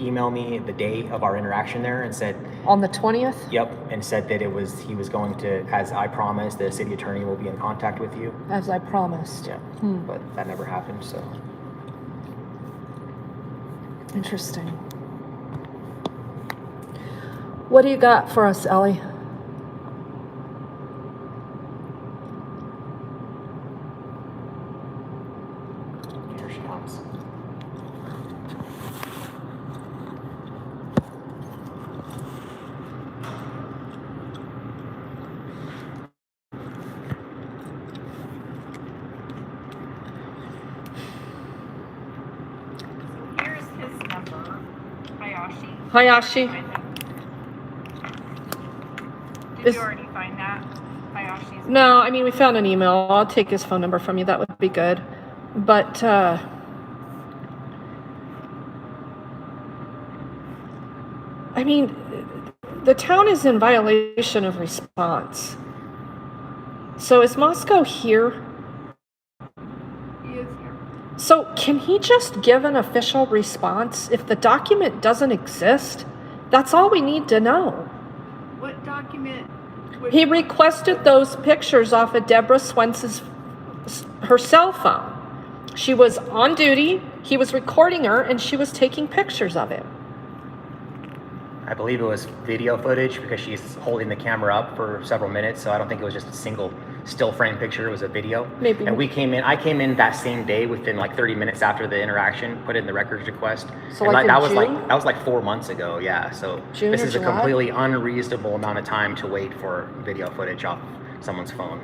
Speaker 2: email me the day of our interaction there and said,
Speaker 6: On the 20th?
Speaker 2: yep, and said that he was going to, as I promised, the city attorney will be in contact with you.
Speaker 6: As I promised.
Speaker 2: Yeah, but that never happened, so.
Speaker 6: Interesting. What do you got for us, Ellie?
Speaker 2: Here she comes.
Speaker 1: Hayashi.
Speaker 5: Did
Speaker 1: Is-
Speaker 5: you already find that? Hayashi's.
Speaker 1: No, I mean, we found an email. I'll take his phone number from you. That would be good. But, I mean, the town is in violation of response. So is Moscow here?
Speaker 5: He is here.
Speaker 1: So can he just give an official response? If the document doesn't exist, that's all we need to know.
Speaker 5: What document? would-
Speaker 1: He requested those pictures off of Deborah Swenson's her cell phone. She was on duty, he was recording her, and she was taking pictures of it.
Speaker 2: I believe it was video footage because she's holding the camera up for several minutes, so I don't think it was just a single still frame picture. It was a video.
Speaker 1: Maybe.
Speaker 2: And I came in that same day within like 30 minutes after the interaction, put in the records request.
Speaker 1: So
Speaker 2: and
Speaker 1: like in
Speaker 2: that was
Speaker 1: June?
Speaker 2: that was like 4 months ago, yeah. So
Speaker 1: June
Speaker 2: this
Speaker 1: or
Speaker 2: is a
Speaker 1: July?
Speaker 2: completely unreasonable amount of time to wait for video footage off someone's phone.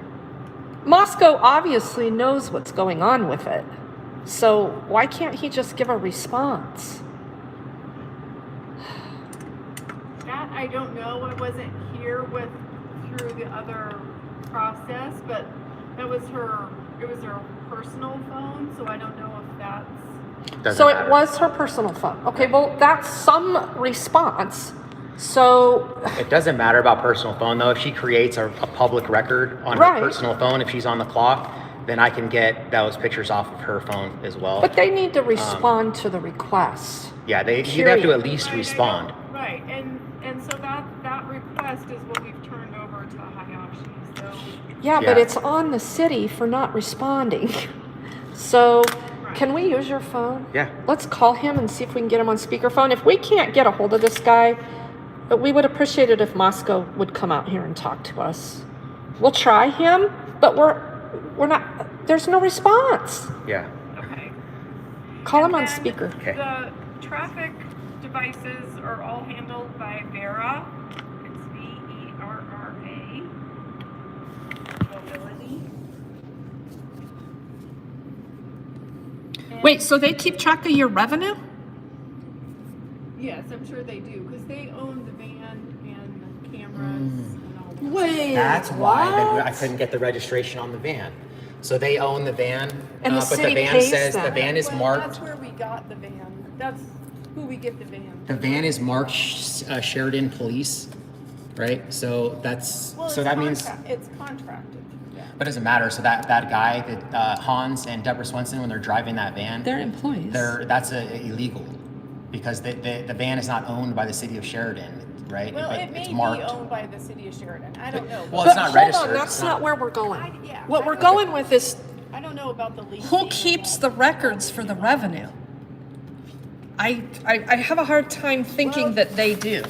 Speaker 1: Moscow obviously knows what's going on with it. So why can't he just give a response?
Speaker 5: That I don't know. I wasn't here through the other process, but it was her personal phone, so I don't know if that's.
Speaker 2: Doesn't
Speaker 1: So
Speaker 2: matter.
Speaker 1: it was her personal phone. Okay, well, that's some response. So,
Speaker 2: It doesn't matter about personal phone though. If she creates a public record on
Speaker 1: Right.
Speaker 2: her personal phone, if she's on the clock, then I can get those pictures off of her phone as well.
Speaker 1: but they need to respond to the request.
Speaker 2: Yeah, you'd have to
Speaker 1: Period.
Speaker 2: at least respond.
Speaker 5: Right, and so that request is what we've turned over to Hayashi. So
Speaker 1: Yeah, but
Speaker 2: Yeah.
Speaker 1: it's on the city for not responding. So, can we use your phone?
Speaker 2: Yeah.
Speaker 1: Let's call him and see if we can get him on speakerphone. If we can't get a hold of this guy, we would appreciate it if Moscow would come out here and talk to us. We'll try him, but we're not. There's no response.
Speaker 2: Yeah.
Speaker 5: okay.
Speaker 1: Call him
Speaker 5: And
Speaker 1: on
Speaker 5: then
Speaker 1: speaker.
Speaker 2: Okay.
Speaker 5: The traffic devices are all handled by Vera. It's VERRA. Mobility. And-
Speaker 1: Wait, so they keep track of your revenue?
Speaker 5: Yes, I'm sure they do, because they own the van and the cameras and all that.
Speaker 1: Wait,
Speaker 2: That's why
Speaker 1: what?
Speaker 2: I couldn't get the registration on the van. So they own the van,
Speaker 1: And the
Speaker 2: but
Speaker 1: city
Speaker 2: the van
Speaker 1: pays
Speaker 2: says the
Speaker 1: them.
Speaker 2: van is
Speaker 5: Well,
Speaker 2: marked.
Speaker 5: that's where we got the van. That's who we get the van.
Speaker 2: The van is marked Sheridan Police, right? So that's
Speaker 5: Well,
Speaker 2: so
Speaker 5: it's
Speaker 2: that means.
Speaker 5: it's contracted. Yeah.
Speaker 2: But it doesn't matter. So that guy, Hans and Deborah Swenson, when they're driving that van,
Speaker 1: They're employees.
Speaker 2: that's illegal because the van is not owned by the city of Sheridan, right?
Speaker 5: Well,
Speaker 2: But
Speaker 5: it may
Speaker 2: it's
Speaker 5: be
Speaker 2: marked.
Speaker 5: owned by the city of Sheridan. I don't know.
Speaker 2: Well,
Speaker 1: But
Speaker 2: it's not
Speaker 1: hold
Speaker 2: registered.
Speaker 1: on, that's
Speaker 2: It's
Speaker 1: not where we're going.
Speaker 5: Yeah,
Speaker 1: What
Speaker 5: I
Speaker 1: we're
Speaker 5: don't-
Speaker 1: going with is
Speaker 5: I don't know about the lease.
Speaker 1: who keeps the records for the revenue? I have a hard time thinking
Speaker 5: Well-
Speaker 1: that they do.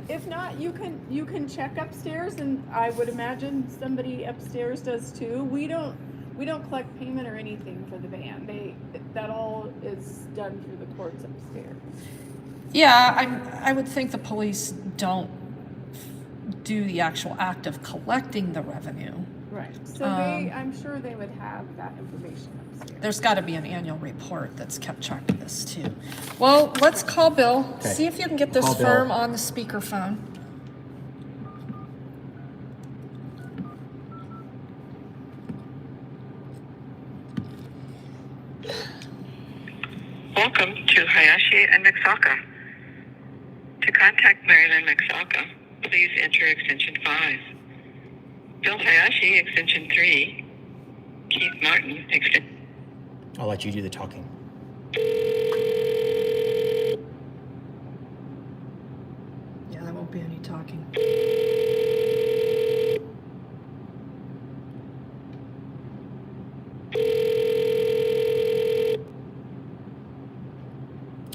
Speaker 5: If not, you can check upstairs, and I would imagine somebody upstairs does too. We don't collect payment or anything for the van. That all is done through the courts upstairs.
Speaker 1: Yeah, I would think the police don't do the actual act of collecting the revenue.
Speaker 5: Right. So I'm sure they would have that information upstairs.
Speaker 1: There's got to be an annual report that's kept track of this too. Well, let's call Bill.
Speaker 2: Okay.
Speaker 1: See if you can get this
Speaker 2: Call Bill.
Speaker 1: firm on the speakerphone.
Speaker 7: Welcome to Hayashi and Mixaka. To contact Marilyn Mixaka, please enter extension 5. Bill Hayashi, extension 3. Keith Martin, extension...
Speaker 2: I'll let you do the talking.
Speaker 1: Yeah, there won't be any talking.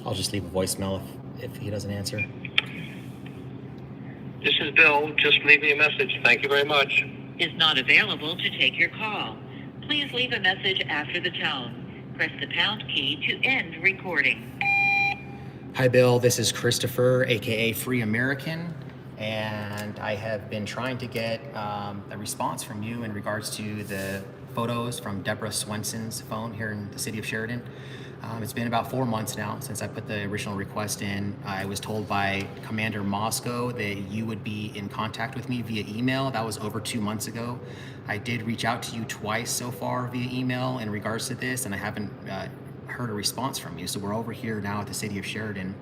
Speaker 2: I'll just leave a voicemail if he doesn't answer.
Speaker 8: This is Bill, just leaving a message. Thank you very much.
Speaker 7: is not available to take your call. Please leave a message after the tone. Press the pound key to end recording.
Speaker 2: Hi, Bill. This is Christopher, aka Free American, and I have been trying to get a response from you in regards to the photos from Deborah Swenson's phone here in the city of Sheridan. It's been about 4 months now since I put the original request in. I was told by Commander Moscow that you would be in contact with me via email. That was over 2 months ago. I did reach out to you twice so far via email in regards to this, and I haven't heard a response from you. So we're over here now at the city of Sheridan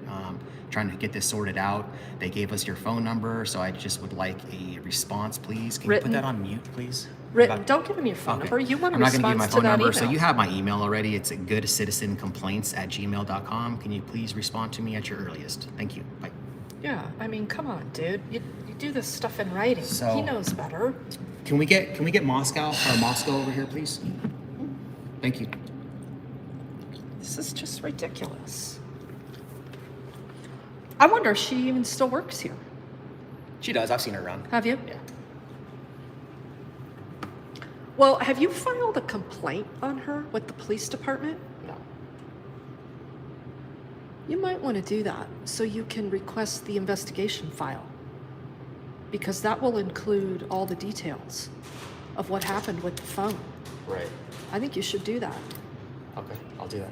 Speaker 2: trying to get this sorted out. They gave us your phone number, so I just would like a response, please. Can you put that on mute, please?
Speaker 6: Don't give him your phone number. You want a
Speaker 2: I'm not going to give
Speaker 6: response
Speaker 2: my
Speaker 6: to
Speaker 2: phone
Speaker 6: that
Speaker 2: number,
Speaker 6: email.
Speaker 2: so you have my email already. It's goodcitizencomplaints@gmail.com. Can you please respond to me at your earliest? Thank you. Bye.
Speaker 6: Yeah, I mean, come on, dude. You do this stuff in writing.
Speaker 2: So-
Speaker 6: He knows better.
Speaker 2: Can we get Moscow over here, please? Thank you.
Speaker 6: This is just ridiculous. I wonder if she even still works here.
Speaker 2: She does. I've seen her around.
Speaker 6: Have you?
Speaker 2: Yeah.
Speaker 6: Well, have you filed a complaint on her with the police department?
Speaker 2: No.
Speaker 6: You might want to do that so you can request the investigation file, because that will include all the details of what happened with the phone.
Speaker 2: Right.
Speaker 6: I think you should do that.
Speaker 2: Okay, I'll do that.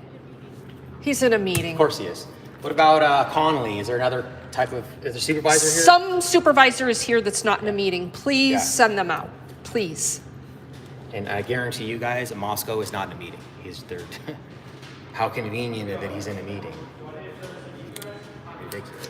Speaker 6: He's in a meeting.
Speaker 2: Of course he is. What about Connelly? Is there another type of, is there a supervisor here?
Speaker 6: Some supervisor is here that's not in a meeting. Please
Speaker 2: Yeah.
Speaker 6: send them out. Please.
Speaker 2: And I guarantee you guys that Moscow is not in a meeting. He's there. How convenient that he's in a meeting. Ridiculous.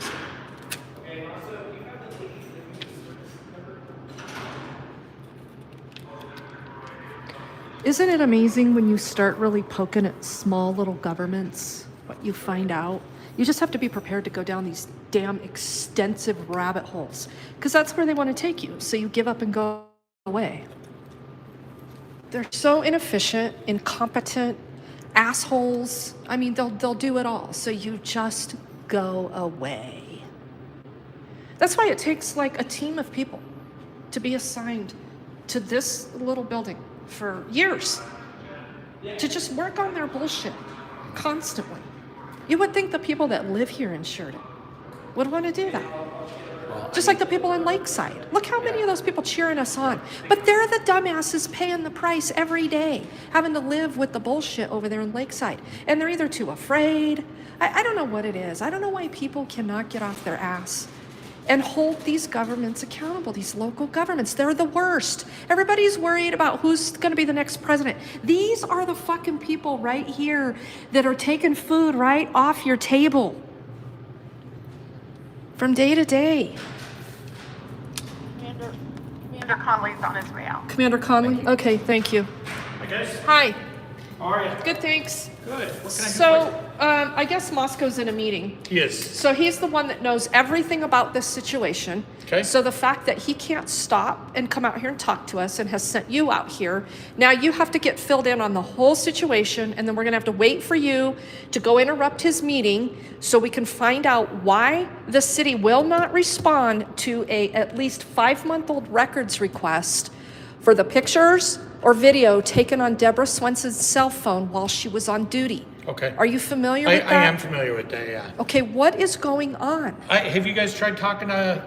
Speaker 6: Isn't it amazing when you start really poking at small little governments, what you find out? You just have to be prepared to go down these damn extensive rabbit holes, because that's where they want to take you. So you give up and go away. They're so inefficient, incompetent, assholes. I mean, they'll do it all. So you just go away. That's why it takes like a team of people to be assigned to this little building for years, to just work on their bullshit constantly. You would think the people that live here in Sheridan would want to do that. Just like the people in Lakeside. Look how many of those people cheering us on. But they're the dumbasses paying the price every day, having to live with the bullshit over there in Lakeside. And they're either too afraid. I don't know what it is. I don't know why people cannot get off their ass and hold these governments accountable, these local governments. They're the worst. Everybody's worried about who's going to be the next president. These are the fucking people right here that are taking food right off your table from day to day.
Speaker 9: Commander Connelly's on his way out.
Speaker 6: Commander Connelly? Okay, thank you.
Speaker 4: I guess.
Speaker 6: Hi.
Speaker 4: How are you?
Speaker 6: Good, thanks.
Speaker 4: Good. What can I do for
Speaker 6: So, I guess Moscow's in a meeting.
Speaker 4: you? He is.
Speaker 6: So he's the one that knows everything about this situation.
Speaker 4: Okay.
Speaker 6: So the fact that he can't stop and come out here and talk to us and has sent you out here, now you have to get filled in on the whole situation, and then we're gonna have to wait for you to go interrupt his meeting so we can find out why the city will not respond to a at least 5-month-old records request for the pictures or video taken on Deborah Swenson's cell phone while she was on duty.
Speaker 4: Okay.
Speaker 6: Are you familiar with that?
Speaker 4: I am familiar with that, yeah.
Speaker 6: Okay, what is going on?
Speaker 4: Have you guys tried talking to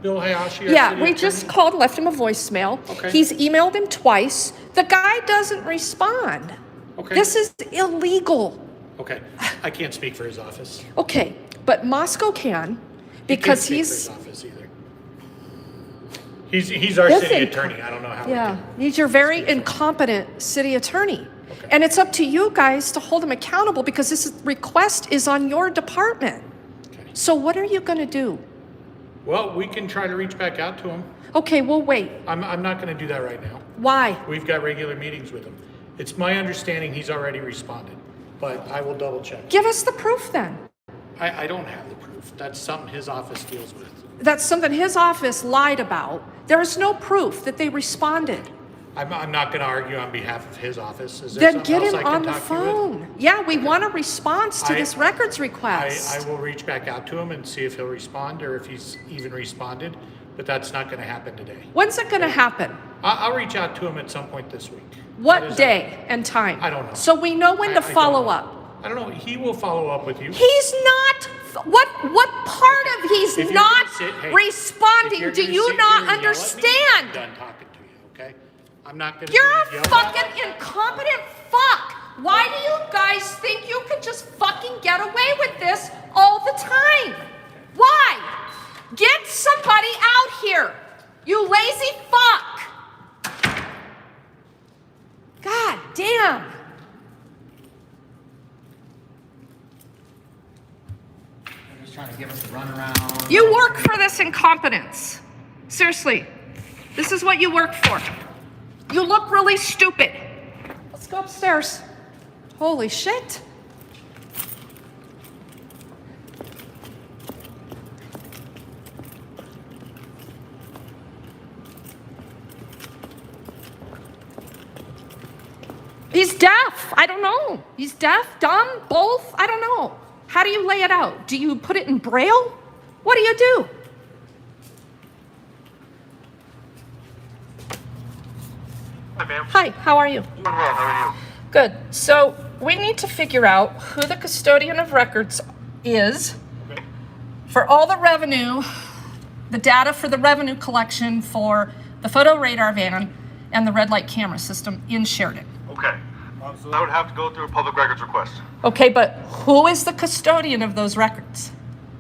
Speaker 4: Bill Hayashi? our
Speaker 6: Yeah,
Speaker 4: city
Speaker 6: we
Speaker 4: attorney?
Speaker 6: just called, left him a voicemail.
Speaker 4: Okay.
Speaker 6: He's emailed him twice. The guy doesn't respond.
Speaker 4: Okay.
Speaker 6: This is illegal.
Speaker 4: Okay. I can't speak for his office.
Speaker 6: Okay, but Moscow can,
Speaker 4: He
Speaker 6: because
Speaker 4: can't
Speaker 6: he's,
Speaker 4: speak for his office either. He's our
Speaker 6: Listen,
Speaker 4: city attorney. I don't know how. we
Speaker 6: yeah,
Speaker 4: can-
Speaker 6: he's your very incompetent city attorney.
Speaker 4: Okay.
Speaker 6: And it's up to you guys to hold him accountable because this request is on your department.
Speaker 4: Okay.
Speaker 6: So what are you gonna do?
Speaker 4: Well, we can try to reach back out to him.
Speaker 6: Okay, we'll wait.
Speaker 4: I'm not going to do that right now.
Speaker 6: Why?
Speaker 4: We've got regular meetings with him. It's my understanding he's already responded, but I will double check.
Speaker 6: Give us the proof then.
Speaker 4: I don't have the proof. That's something his office deals with.
Speaker 6: That's something his office lied about. There is no proof that they responded.
Speaker 4: I'm not going to argue on behalf of his office. Is there
Speaker 6: Then
Speaker 4: something
Speaker 6: get
Speaker 4: else
Speaker 6: him
Speaker 4: I can
Speaker 6: on the
Speaker 4: talk to you with?
Speaker 6: phone. Yeah, we want a response to
Speaker 4: I-
Speaker 6: this records request.
Speaker 4: I will reach back out to him and see if he'll respond or if he's even responded, but that's not going to happen today.
Speaker 6: When's it gonna happen?
Speaker 4: I'll reach out to him at some point this week. That
Speaker 6: What
Speaker 4: is-
Speaker 6: day and time?
Speaker 4: I don't know.
Speaker 6: So we know when
Speaker 4: I
Speaker 6: to
Speaker 4: don't
Speaker 6: follow
Speaker 4: know.
Speaker 6: up.
Speaker 4: I don't know. He will follow up with you.
Speaker 6: He's not, what part of he's
Speaker 4: If you're
Speaker 6: not
Speaker 4: gonna sit- hey, if
Speaker 6: responding
Speaker 4: you're
Speaker 6: do
Speaker 4: gonna
Speaker 6: you
Speaker 4: sit
Speaker 6: not
Speaker 4: here and yell at me, I'm
Speaker 6: understand?
Speaker 4: done talking to you, okay? I'm not gonna
Speaker 6: You're
Speaker 4: be
Speaker 6: a
Speaker 4: yelled at.
Speaker 6: fucking incompetent fuck. Why do you guys think you can just fucking get away with this all the time? Why? Get somebody out here, you lazy fuck. God damn.
Speaker 2: They're just trying to give us a runaround.
Speaker 6: You work for this incompetence. Seriously, this is what you work for. You look really stupid. Let's go upstairs. Holy shit. He's deaf. I don't know. He's deaf, dumb, both. I don't know. How do you lay it out? Do you put it in Braille? What do you do?
Speaker 8: Hi, ma'am.
Speaker 6: Hi, how are you?
Speaker 8: Doing well. How are you?
Speaker 6: Good. So we need to figure out who the custodian of records is
Speaker 8: Okay.
Speaker 6: for all the revenue, the data for the revenue collection for the photo radar van and the red light camera system in Sheridan.
Speaker 8: Okay. So I would have to go through a public records request.
Speaker 6: Okay, but who is the custodian of those records?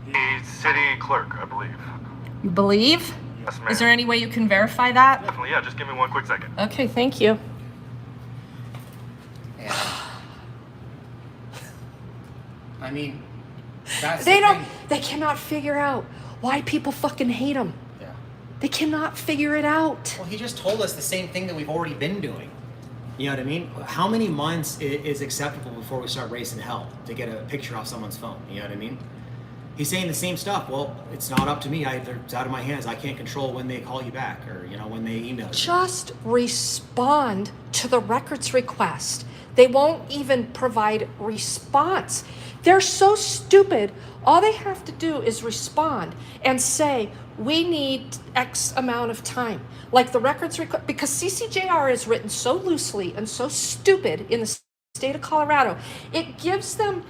Speaker 8: The city clerk, I believe.
Speaker 6: You believe?
Speaker 8: Yes, ma'am.
Speaker 6: Is there any way you can verify that?
Speaker 8: Definitely, yeah. Just give me one quick second.
Speaker 6: Okay, thank you.
Speaker 2: Yeah. I mean, that's
Speaker 6: They
Speaker 2: the
Speaker 6: don't,
Speaker 2: thing.
Speaker 6: they cannot figure out why people fucking hate him.
Speaker 2: Yeah.
Speaker 6: They cannot figure it out.
Speaker 2: Well, he just told us the same thing that we've already been doing. You know what I mean? How many months is acceptable before we start raising hell to get a picture off someone's phone? You know what I mean? He's saying the same stuff. Well, it's not up to me. It's out of my hands. I can't control when they call you back or, you know, when they email you.
Speaker 6: Just respond to the records request. They won't even provide response. They're so stupid. All they have to do is respond and say, we need X amount of time. Like the records request, because CCJR is written so loosely and so stupid in the state of Colorado, it gives them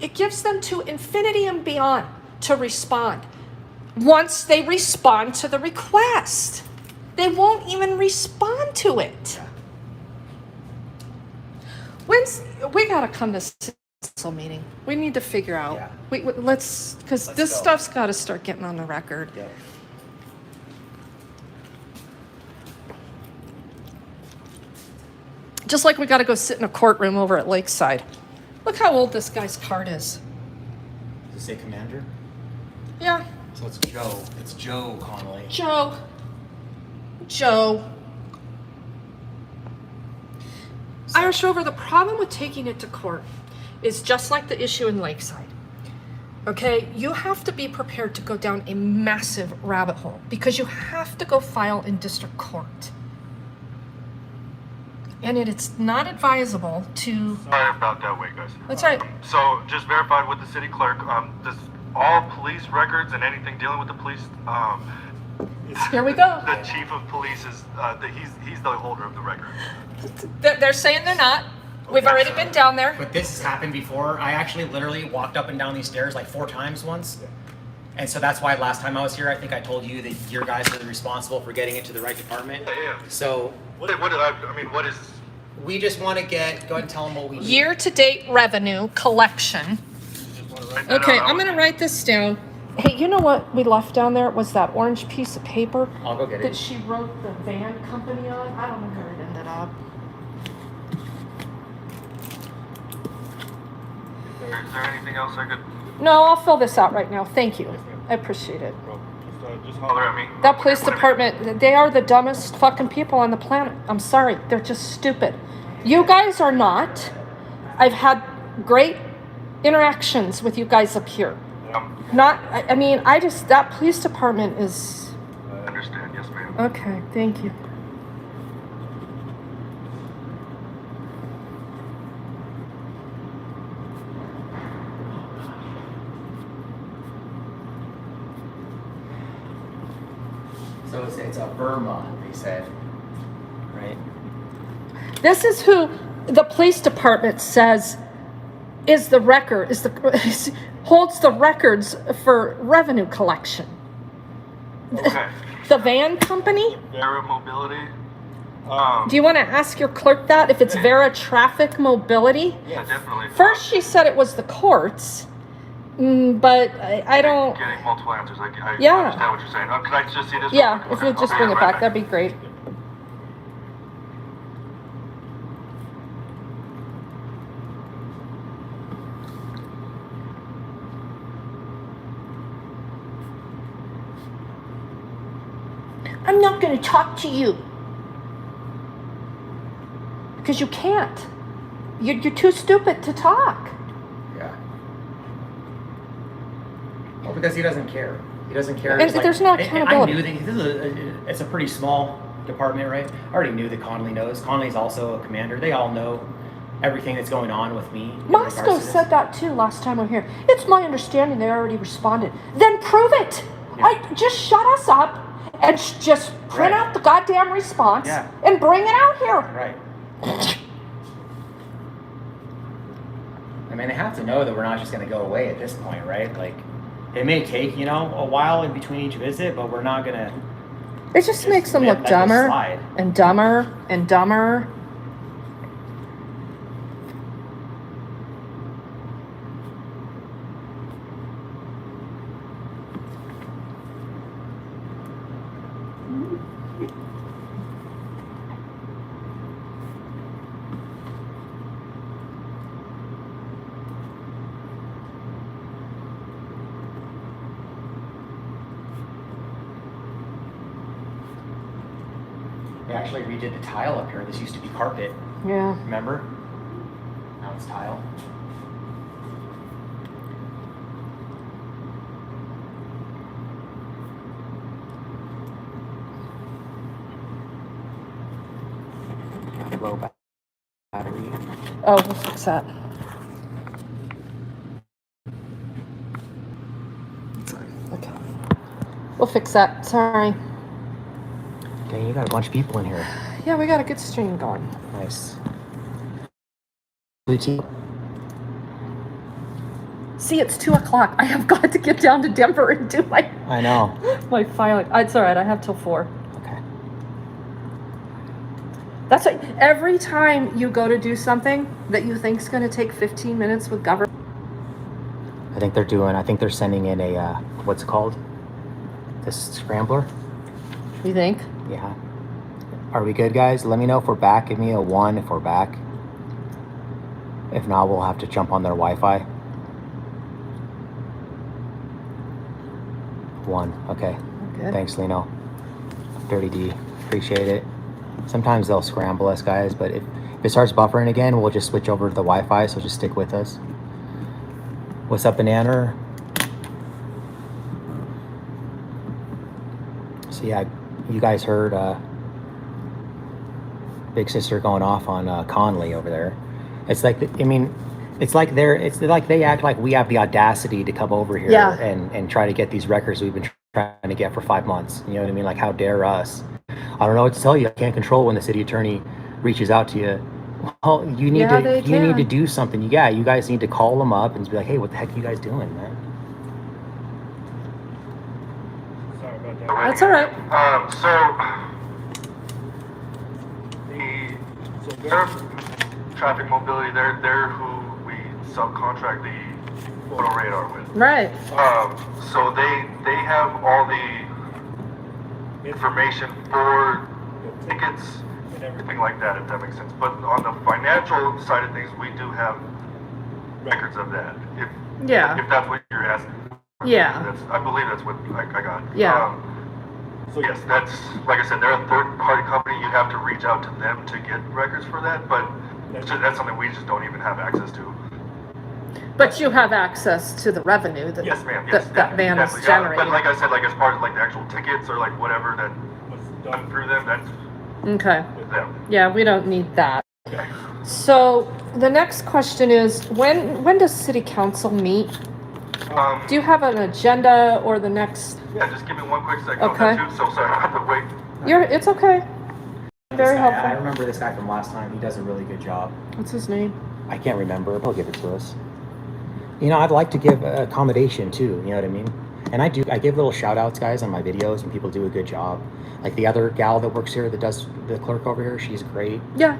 Speaker 6: to infinity and beyond to respond. Once they respond to the request, they won't even respond to it. We gotta come to council meeting. We need to figure out.
Speaker 2: Yeah.
Speaker 6: Let's because this
Speaker 2: go.
Speaker 6: stuff's got to start getting on the record.
Speaker 2: Yeah.
Speaker 6: Just like we got to go sit in a courtroom over at Lakeside. Look how old this guy's card is.
Speaker 2: Does it say Commanddr?
Speaker 6: Yeah,
Speaker 2: So it's Joe. It's Joe Connelly.
Speaker 6: Joe. Irish Rover, the problem with taking it to court is just like the issue in Lakeside. Okay, you have to be prepared to go down a massive rabbit hole because you have to go file in district court. And it's not advisable to.
Speaker 8: Sorry about that wait, guys.
Speaker 6: That's right.
Speaker 8: So just verified with the city clerk. Does all police records and anything dealing with the police,
Speaker 6: Here we go.
Speaker 8: the chief of police is he's the holder of the record.
Speaker 6: They're saying they're not. We've already been down there.
Speaker 2: But this has happened before. I actually literally walked up and down these stairs like 4 times once. And so that's why last time I was here, I think I told you that your guys are responsible for getting it to the right department.
Speaker 8: Yeah.
Speaker 2: So
Speaker 8: What is?
Speaker 2: we just want to go ahead and tell them what we need.
Speaker 6: Year-to-date revenue collection. Okay, I'm gonna write this down. Hey, you know what we left down there was that orange piece of paper
Speaker 2: I'll go get
Speaker 6: that
Speaker 2: it.
Speaker 6: she wrote the van company on. I don't know where it ended up.
Speaker 8: Is there anything else I could?
Speaker 6: No, I'll fill this out right now. Thank you. I appreciate it.
Speaker 8: Just holler at me.
Speaker 6: That police department, they are the dumbest fucking people on the planet. I'm sorry. They're just stupid. You guys are not. I've had great interactions with you guys up here. I mean, that police department is.
Speaker 8: I understand. Yes, ma'am.
Speaker 6: Okay, thank you.
Speaker 2: So it's a Burma, they said. Right?
Speaker 6: This is who the police department says is the record, holds the records for revenue collection.
Speaker 8: Okay.
Speaker 6: The van company?
Speaker 8: Vera Mobility.
Speaker 6: Do you want to ask your clerk that if it's Vera Traffic Mobility?
Speaker 8: Yeah, definitely.
Speaker 6: First, she said it was the courts, but I don't.
Speaker 8: Getting multiple answers. I
Speaker 6: Yeah.
Speaker 8: understand what you're saying. Can I just see this?
Speaker 6: Yeah,
Speaker 8: real quick?
Speaker 6: if you
Speaker 8: Okay,
Speaker 6: just
Speaker 8: I'll
Speaker 6: bring
Speaker 8: be
Speaker 6: it
Speaker 8: right
Speaker 6: back, that'd be great. I'm not going to talk to you. Because you can't. You're too stupid to talk.
Speaker 2: Yeah. Well, because he doesn't care. He doesn't care.
Speaker 6: And
Speaker 2: It's
Speaker 6: there's no accountability.
Speaker 2: I knew that this is it's a pretty small department, right? I already knew that Connelly knows. Connelly's also a commander. They all know everything that's going on with me. in regards to
Speaker 6: Moscow
Speaker 2: this.
Speaker 6: said that too last time we were here. It's my understanding they already responded. Then prove it.
Speaker 2: Yeah.
Speaker 6: Just shut us up and just print
Speaker 2: Right.
Speaker 6: out the goddamn response
Speaker 2: Yeah.
Speaker 6: and bring it out here.
Speaker 2: Right. I mean, they have to know that we're not just going to go away at this point, right? Like, it may take, a while in between each visit, but we're not going to.
Speaker 6: It just makes them look
Speaker 2: let this
Speaker 6: dumber
Speaker 2: slide.
Speaker 6: and dumber and dumber.
Speaker 2: They actually redid the tile up here. This used to be carpet,
Speaker 6: Yeah.
Speaker 2: remember? Now it's tile. Low battery.
Speaker 6: Oh, we'll fix that. Okay. We'll fix that. Sorry.
Speaker 2: Dang, you got a bunch of people in here.
Speaker 6: Yeah, we got a good stream going.
Speaker 2: Nice. Blue team.
Speaker 6: See, it's 2:00. I have got to get down to Denver and do my
Speaker 2: I know.
Speaker 6: filing. It's all right. I have till 4.
Speaker 2: Okay.
Speaker 6: That's like every time you go to do something that you think's going to take 15 minutes with government.
Speaker 2: I think they're sending in a, what's it called? This scrambler?
Speaker 6: You think?
Speaker 2: Yeah. Are we good, guys? Let me know if we're back. Give me a 1 if we're back. If not, we'll have to jump on their Wi-Fi. 1. Okay.
Speaker 6: Good.
Speaker 2: Thanks, Lino. Dirty D. Appreciate it. Sometimes they'll scramble us, guys, but if it starts buffering again, we'll just switch over to the Wi-Fi, so just stick with us. What's up, Banana? So yeah, you guys heard Big Sister going off on Connelly over there. It's like, it's like they act like we have the audacity to come over here
Speaker 6: Yeah.
Speaker 2: and try to get these records we've been trying to get for 5 months. You know what I mean? Like, how dare us? I don't know what to tell you. I can't control when the city attorney reaches out to you. Well, you need to do something. You guys need to call them up and be like, hey, what the heck are you guys doing, man?
Speaker 8: Sorry about that.
Speaker 6: That's all right.
Speaker 8: So their traffic mobility, they're who we subcontract the photo radar with.
Speaker 6: Right.
Speaker 8: So they have all the information for the tickets and everything like that, if that makes sense. But on the financial side of things, we do have records of that. If that's what you're asking.
Speaker 6: Yeah.
Speaker 8: I believe that's what I got.
Speaker 6: Yeah.
Speaker 8: So yes, that's, like I said, they're a third-party company. You have to reach out to them to get records for that, but that's something we just don't even have access to.
Speaker 6: But you have access to the revenue that
Speaker 8: Yes, ma'am. Yes,
Speaker 6: that van is
Speaker 8: definitely.
Speaker 6: generating.
Speaker 8: But like I said, like as far as like the actual tickets or like whatever that was done through them, that's
Speaker 6: Okay.
Speaker 8: with them.
Speaker 6: Yeah, we don't need that.
Speaker 8: Okay.
Speaker 6: So the next question is, when does city council meet? Do you have an agenda or the next?
Speaker 8: Yeah, just give me one quick second
Speaker 6: Okay.
Speaker 8: on that too. So sorry, I have to wait.
Speaker 6: It's okay. Very
Speaker 2: This guy, I
Speaker 6: helpful.
Speaker 2: remember this guy from last time. He does a really good job.
Speaker 6: What's his name?
Speaker 2: I can't remember. They'll give it to us. I'd like to give accommodation too. You know what I mean?
Speaker 10: And I give little shout outs, guys, on my videos when people do a good job. Like the other gal that works here that does the clerk over here, she's great.
Speaker 6: Yeah,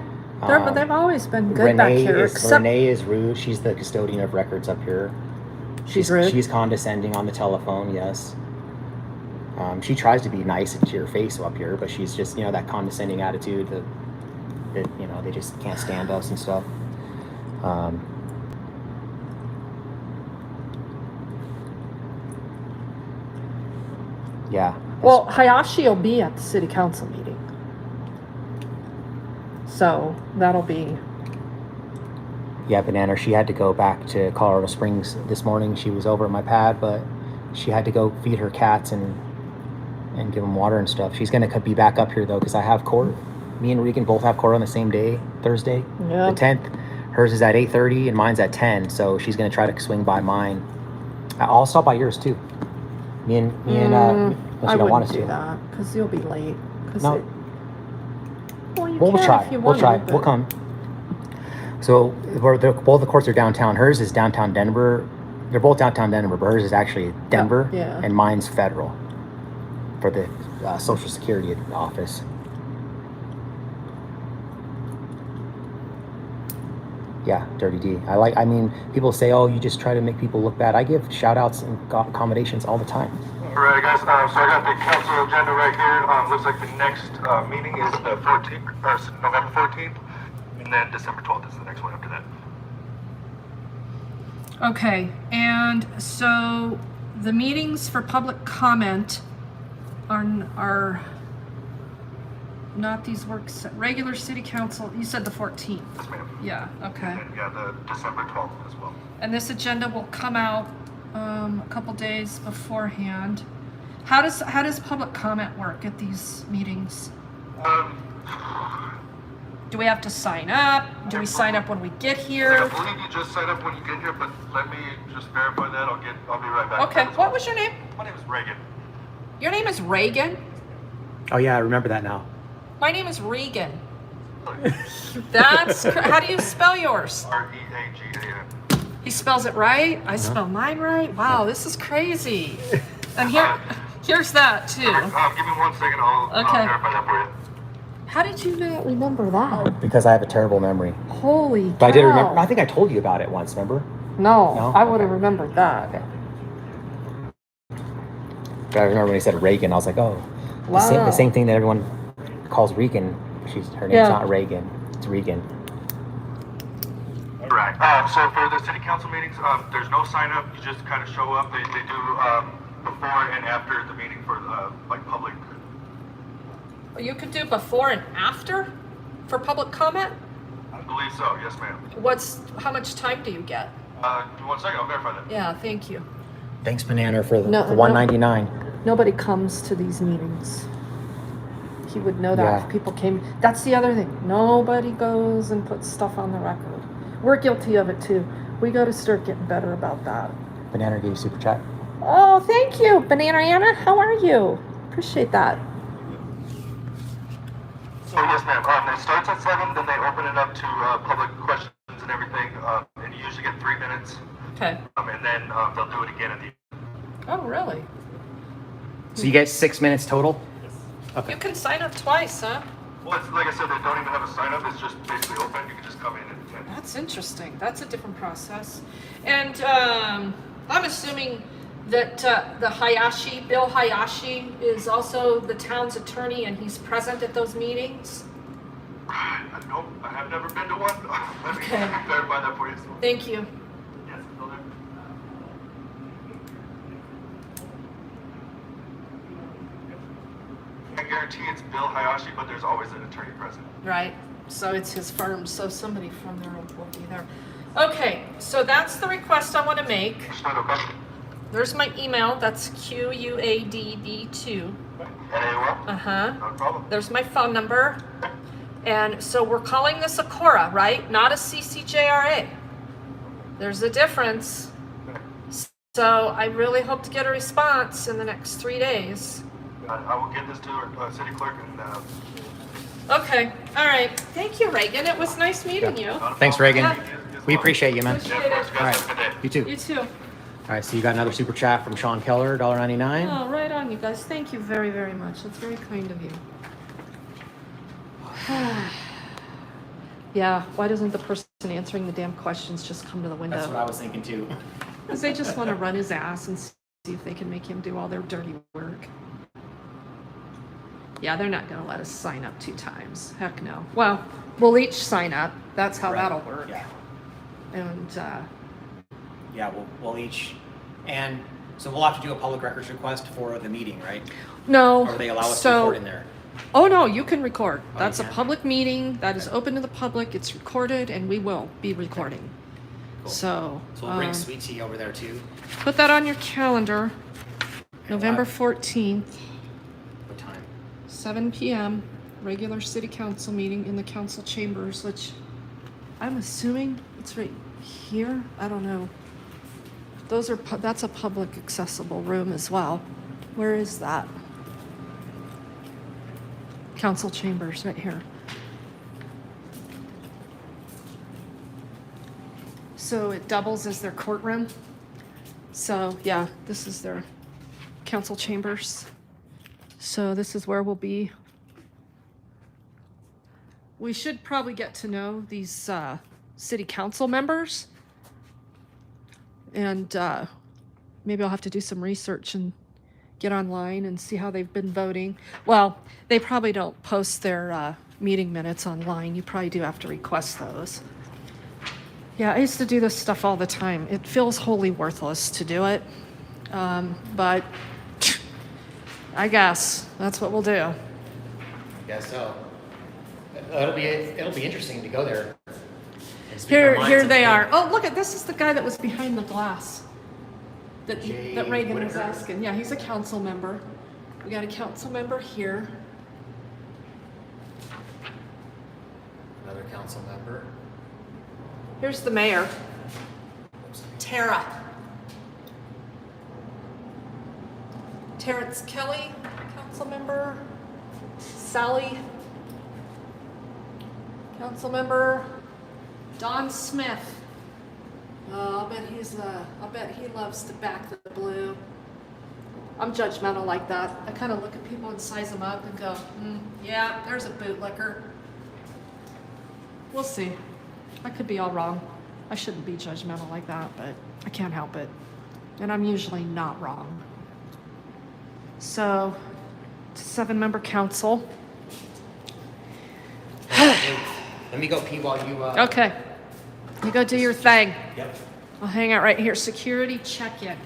Speaker 6: they've always been good back here.
Speaker 10: Renee is rude. She's the custodian of records up here.
Speaker 6: She's rude?
Speaker 10: She's condescending on the telephone, yes. She tries to be nice to your face up here, but she's just, that condescending attitude that they just can't stand us and stuff. Yeah.
Speaker 6: Well, Hayashi will be at the city council meeting. So that'll be.
Speaker 10: Yeah, Banana, she had to go back to Colorado Springs this morning. She was over at my pad, but she had to go feed her cats and give them water and stuff. She's going to be back up here, though, because I have court. Me and Regan both have court on the same day, Thursday, the 10th. Hers is at 8:30 and mine's at 10, so she's going to try to swing by mine. I'll stop by yours, too. Me and unless
Speaker 6: I
Speaker 10: you don't want
Speaker 6: wouldn't
Speaker 10: us
Speaker 6: do
Speaker 10: to.
Speaker 6: that because you'll be late.
Speaker 10: No.
Speaker 6: We'll
Speaker 10: try. We'll come. So both the courts are downtown. Hers is downtown Denver. They're both downtown Denver, but hers is actually Denver, and mine's federal for the Social Security office. Yeah, Dirty D. I mean, people say, oh, you just try to make people look bad. I give shout outs and accommodations all the time.
Speaker 8: All right, guys. So I got the council agenda right here. Looks like the next meeting is the 14th, or November 14th, and then December 12th is the next one after that.
Speaker 6: Okay, and so the meetings for public comment are not these works, regular city council, you said the 14th.
Speaker 8: Yes, ma'am.
Speaker 6: Yeah, okay.
Speaker 8: And then, the December 12th as well.
Speaker 6: And this agenda will come out a couple days beforehand. How does public comment work at these meetings? Do we have to sign up? Do we sign up when we get here?
Speaker 8: I believe you just sign up when you get here, but let me just verify that. I'll be right back.
Speaker 6: Okay, what was your name?
Speaker 8: My name is Reagan.
Speaker 6: Your name is Reagan?
Speaker 10: Oh, yeah, I remember that now.
Speaker 6: My name is Regan. How do you spell yours?
Speaker 8: R-E-A-G-A-N.
Speaker 6: He spells it right? I spell mine right? Wow, this is crazy. And here's that too.
Speaker 8: Give me 1 second, I'll verify that for you.
Speaker 6: How did you not remember that?
Speaker 10: Because I have a terrible memory.
Speaker 6: Holy cow.
Speaker 10: But I did remember. I think I told you about it once, remember?
Speaker 6: No? I would have remembered that.
Speaker 10: Okay. But I remember when he said Reagan, I was like, oh.
Speaker 6: Wow.
Speaker 10: The same thing that everyone calls Regan. Her name's not Reagan. It's Regan.
Speaker 8: All right. So for the city council meetings, there's no sign up. You just kind of show up. They do before and after the meeting for public.
Speaker 6: You could do before and after for public comment?
Speaker 8: I believe so. Yes, ma'am.
Speaker 6: How much time do you get?
Speaker 8: Give me 1 second. I'll verify that.
Speaker 6: Yeah, thank you.
Speaker 10: Thanks, Banana, for the $1.99.
Speaker 6: Nobody comes to these meetings. He would know that if people came. That's the other thing. Nobody goes and puts stuff on the record. We're guilty of it too. We got to start getting better about that.
Speaker 10: Banana gave you super chat.
Speaker 6: Oh, thank you, Banana Anna. How are you? Appreciate that.
Speaker 8: So yes, ma'am. It starts at 7, then they open it up to public questions and everything, and you usually get 3 minutes.
Speaker 6: Okay.
Speaker 8: And then they'll do it again at the end.
Speaker 6: Oh, really?
Speaker 10: So you get 6 minutes total? Okay.
Speaker 6: You can sign up twice, huh?
Speaker 8: Well, it's, like I said, they don't even have a sign up. It's just basically open. You can just come in and attend.
Speaker 6: That's interesting. That's a different process. And I'm assuming that Bill Hayashi is also the town's attorney and he's present at those meetings?
Speaker 8: No, I have never been to one. Let me clarify that for you.
Speaker 6: Thank you.
Speaker 8: Yes, still there. I guarantee it's Bill Hayashi, but there's always an attorney present.
Speaker 6: Right. So it's his firm. So somebody from there will be there. Okay. So that's the request I want to make. There's my email. That's QUADB2.
Speaker 8: No problem.
Speaker 6: There's my phone number. And so we're calling this a CORA, right? Not a CCJRA. There's a difference. So I really hope to get a response in the next 3 days.
Speaker 8: I will get this to our city clerk and.
Speaker 6: Okay. All right. Thank you, Reagan. It was nice meeting you.
Speaker 10: Thanks, Reagan.
Speaker 6: Yeah.
Speaker 10: We appreciate you, man.
Speaker 6: Appreciate it.
Speaker 10: All right. You too.
Speaker 6: You too.
Speaker 10: All right, so you got another super chat from Sean Keller, $1.99.
Speaker 6: Oh, right on, you guys. Thank you very, very much. That's very kind of you. Yeah, why doesn't the person answering the damn questions just come to the window?
Speaker 10: That's what I was thinking too.
Speaker 6: Because they just want to run his ass and see if they can make him do all their dirty work. Yeah, they're not going to let us sign up 2 times. Heck no. Well, we'll each sign up. That's how that'll work.
Speaker 10: Yeah.
Speaker 6: And,
Speaker 10: Yeah, we'll each, and so we'll have to do a public records request for the meeting, right?
Speaker 6: no.
Speaker 10: Or they allow us to record in there?
Speaker 6: Oh, no, you can record.
Speaker 10: Oh,
Speaker 6: That's a
Speaker 10: you can?
Speaker 6: public meeting. That is open to the public. It's recorded, and we will be recording.
Speaker 10: Cool.
Speaker 6: So,
Speaker 10: So we'll bring Sweet Tea over there too.
Speaker 6: put that on your calendar.
Speaker 10: And
Speaker 6: November
Speaker 10: what
Speaker 6: 14th,
Speaker 10: time?
Speaker 6: 7 p.m., regular city council meeting in the council chambers, which I'm assuming it's right here. I don't know. Those are, that's a public accessible room as well. Where is that? Council chambers, right here. So it doubles as their courtroom. So yeah, this is their council chambers. So this is where we'll be. We should probably get to know these city council members. And maybe I'll have to do some research and get online and see how they've been voting. Well, they probably don't post their meeting minutes online. You probably do have to request those. Yeah, I used to do this stuff all the time. It feels wholly worthless to do it. But I guess that's what we'll do.
Speaker 10: I guess so. It'll be interesting to go there. and speak our minds
Speaker 6: Here
Speaker 10: and
Speaker 6: they
Speaker 10: think.
Speaker 6: are. Oh, look at this is the guy that was behind the glass that
Speaker 10: Jay
Speaker 6: Reagan was
Speaker 10: Whitaker?
Speaker 6: asking. Yeah, he's a council member. We got a council member here.
Speaker 10: Another council member.
Speaker 6: Here's the mayor. Tara. Terrence Kelly, council member. Sally, council member. Don Smith. I'll bet he loves to back the blue. I'm judgmental like that. I kind of look at people and size them up and go, yeah, there's a bootlicker. We'll see. I could be all wrong. I shouldn't be judgmental like that, but I can't help it. And I'm usually not wrong. So, it's a 7-member council.
Speaker 10: Let me go pee while you.
Speaker 6: Okay. You go do your thing.
Speaker 10: Yep.
Speaker 6: I'll hang out right here. Security check-in.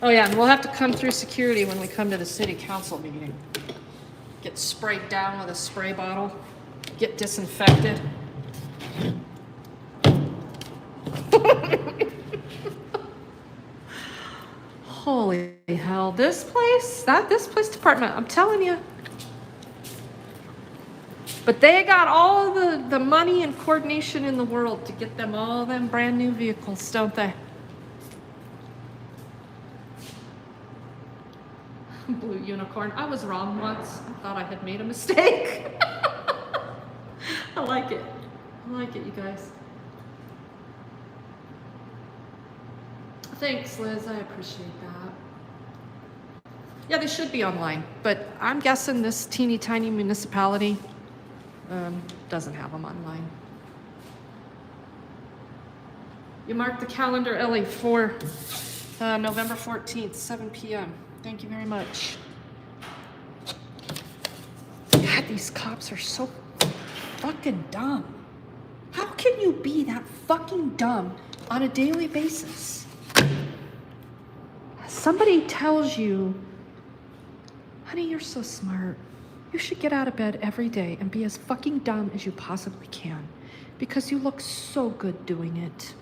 Speaker 6: Oh yeah, and we'll have to come through security when we come to the city council meeting. Get sprayed down with a spray bottle. Get disinfected. Holy hell, this police department, I'm telling you. But they got all the money and coordination in the world to get them all them brand new vehicles, don't they? Blue unicorn. I was wrong once. I thought I had made a mistake. I like it. I like it, you guys. Thanks, Liz. I appreciate that. Yeah, they should be online, but I'm guessing this teeny tiny municipality doesn't have them online. You marked the calendar, Ellie, for November 14th, 7 p.m. Thank you very much. God, these cops are so fucking dumb. How can you be that fucking dumb on a daily basis? Somebody tells you, honey, you're so smart. You should get out of bed every day and be as fucking dumb as you possibly can because you look so good doing it.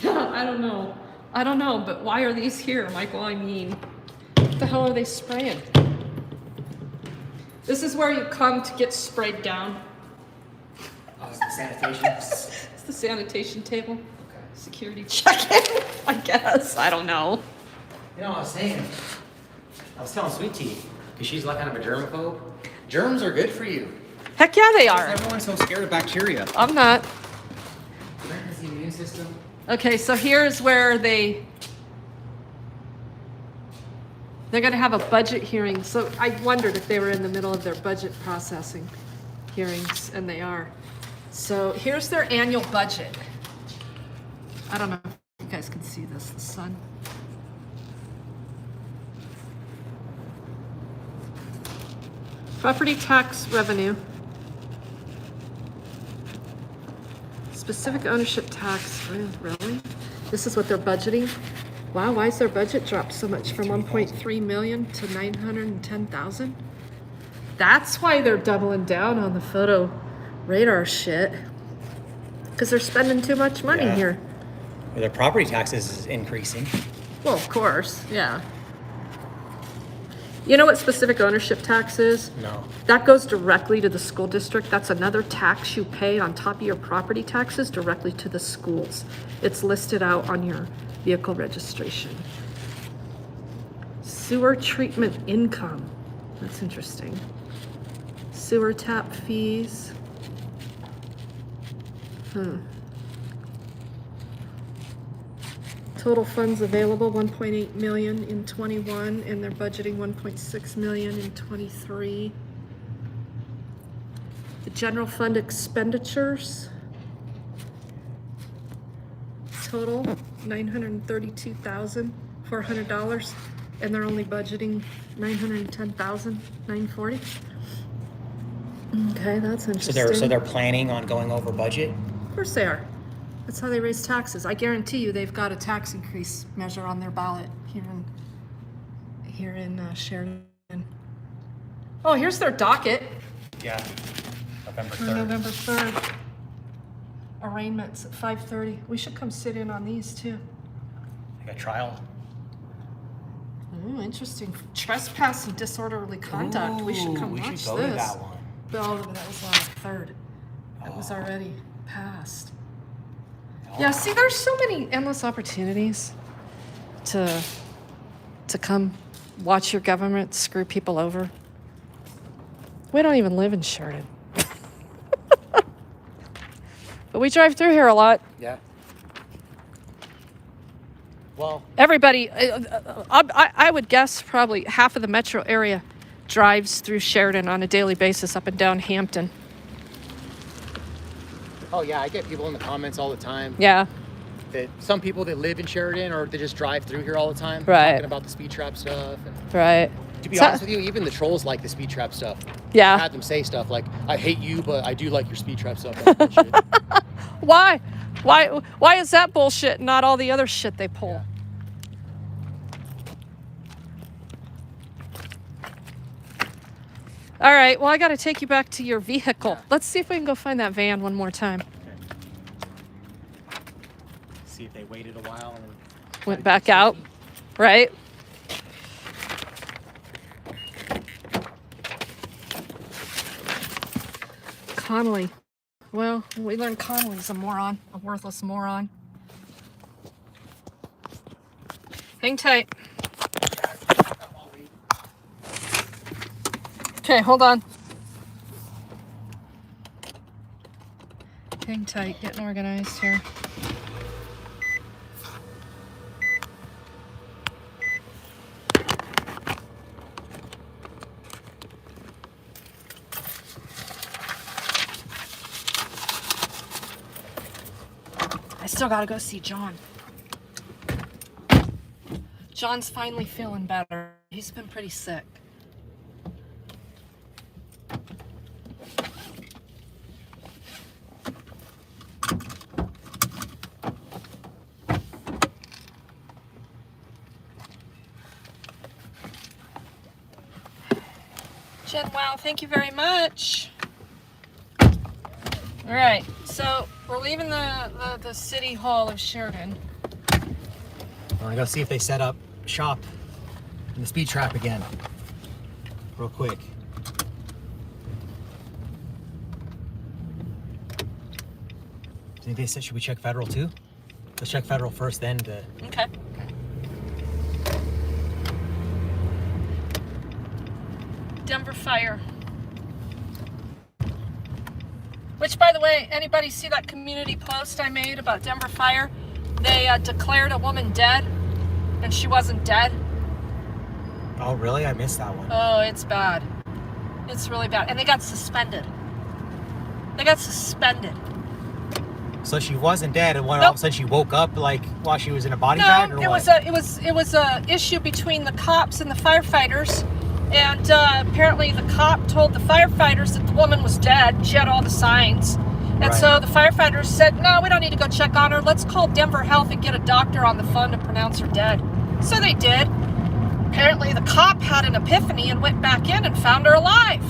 Speaker 6: Yeah, I don't know, but why are these here, Michael? I mean, what the hell are they spraying? This is where you come to get sprayed down.
Speaker 10: Oh, it's the sanitation.
Speaker 6: It's the sanitation table.
Speaker 10: Okay.
Speaker 6: Security check-in, I guess. I don't know.
Speaker 10: You know what I was saying? I was telling Sweet Tea, because she's like kind of a germaphobe. Germs are good for you.
Speaker 1: Heck yeah, they are.
Speaker 2: Everyone's so scared of bacteria.
Speaker 1: I'm not.
Speaker 10: Strengthens the immune system.
Speaker 1: Okay, so here's where they're going to have a budget hearing. So I wondered if they were in the middle of their budget processing hearings, and they are. So here's their annual budget. I don't know if you guys can see this, the sun. Property tax revenue. Specific ownership tax, really? This is what they're budgeting? Wow, why is their budget dropped so much from 1.3 million to 910,000? That's why they're doubling down on the photo radar shit. Because they're spending too much money here.
Speaker 10: Well, their property taxes is increasing.
Speaker 1: Well, of course, yeah. You know what specific ownership tax is?
Speaker 10: No.
Speaker 1: That goes directly to the school district. That's another tax you pay on top of your property taxes directly to the schools. It's listed out on your vehicle registration. Sewer treatment income. That's interesting. Sewer tap fees. Total funds available, 1.8 million in 21, and they're budgeting 1.6 million in 23. The general fund expenditures, total $932,400, and they're only budgeting $910,940. Okay, that's interesting.
Speaker 10: So they're planning on going over budget?
Speaker 1: Of course they are. That's how they raise taxes. I guarantee you they've got a tax increase measure on their ballot here in Sheridan. Oh, here's their docket
Speaker 10: Yeah. November
Speaker 1: for
Speaker 10: 3rd.
Speaker 1: November 3rd. Arraignments at 5:30. We should come sit in on these too.
Speaker 10: Like a trial.
Speaker 1: Ooh, interesting. Trespass and disorderly conduct. We should come
Speaker 10: we
Speaker 1: watch
Speaker 10: should go
Speaker 1: this.
Speaker 10: to that one.
Speaker 1: Oh, that was on the 3rd. That was already passed. Yeah, see, there's so many endless opportunities to come watch your government screw people over. We don't even live in Sheridan. But we drive through here a lot.
Speaker 10: Yeah. Well,
Speaker 1: Everybody, I would guess probably half of the metro area drives through Sheridan on a daily basis up and down Hampton.
Speaker 10: oh yeah, I get people in the comments all the time.
Speaker 1: Yeah,
Speaker 10: That some people that live in Sheridan or they just drive through here all the time.
Speaker 1: Right.
Speaker 10: Talking about the speed trap stuff. And
Speaker 1: right.
Speaker 10: to be
Speaker 1: So-
Speaker 10: honest with you, even the trolls like the speed trap stuff. I
Speaker 1: Yeah.
Speaker 10: had them say stuff like, I hate you, but I do like your speed trap stuff. That bullshit.
Speaker 1: Why? Why is that bullshit and not all the other shit they pull? All right, well, I got to take you back to your vehicle. Let's see if we can go find that van one more time.
Speaker 10: See if they waited a while. And
Speaker 1: Went back out, right? Connelly. Well, we learned Connelly's a moron, a worthless moron. Hang tight. Okay, hold on. Hang tight, getting organized here. I still gotta go see John. John's finally feeling better. He's been pretty sick. Jen, wow, thank you very much. All right, so we're leaving the city hall of Sheridan.
Speaker 10: I gotta see if they set up shop in the speed trap again. Real quick. Do you think they said, should we check federal too? Let's check federal first, then to...
Speaker 1: Okay. Denver Fire. Which, by the way, anybody see that community post I made about Denver fire? They declared a woman dead, and she wasn't dead.
Speaker 10: Oh, really? I missed that one.
Speaker 1: Oh, it's bad. It's really bad. And they got suspended. They got suspended.
Speaker 10: So she wasn't dead, and all
Speaker 1: Nope.
Speaker 10: of a sudden she woke up like while she was in a body bag, or
Speaker 1: it
Speaker 10: what?
Speaker 1: was a issue between the cops and the firefighters, and apparently the cop told the firefighters that the woman was dead. She had all the signs, and
Speaker 10: Right.
Speaker 1: so the firefighters said, "No, we don't need to go check on her. Let's call Denver Health and get a doctor on the phone to pronounce her dead." So they did. Apparently the cop had an epiphany and went back in and found her alive.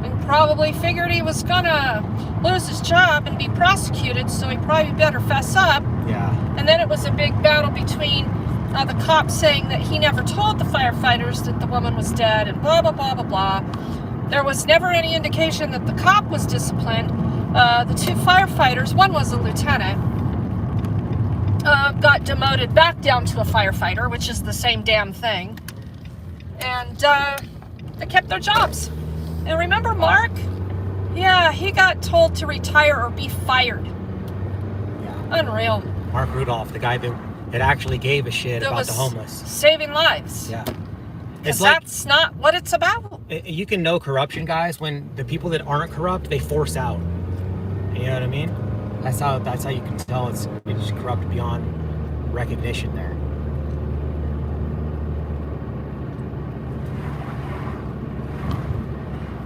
Speaker 1: And probably figured he was gonna lose his job and be prosecuted, so he probably better fess up.
Speaker 10: Yeah.
Speaker 1: And then it was a big battle between the cop saying that he never told the firefighters that the woman was dead, and blah, blah, blah, blah, blah. There was never any indication that the cop was disciplined. The two firefighters, one was a lieutenant, got demoted back down to a firefighter, which is the same damn thing. And they kept their jobs. And remember Mark? Yeah, he got told to retire or be fired.
Speaker 10: Yeah.
Speaker 1: Unreal.
Speaker 10: Mark Rudolph, the guy that actually gave a shit
Speaker 1: That
Speaker 10: about
Speaker 1: was
Speaker 10: the homeless.
Speaker 1: saving lives.
Speaker 10: Yeah.
Speaker 1: Because
Speaker 10: It's like
Speaker 1: that's not what it's about.
Speaker 10: you can know corruption, guys, when the people that aren't corrupt, they force out. You know what I mean? That's how you can tell it's corrupt beyond recognition there.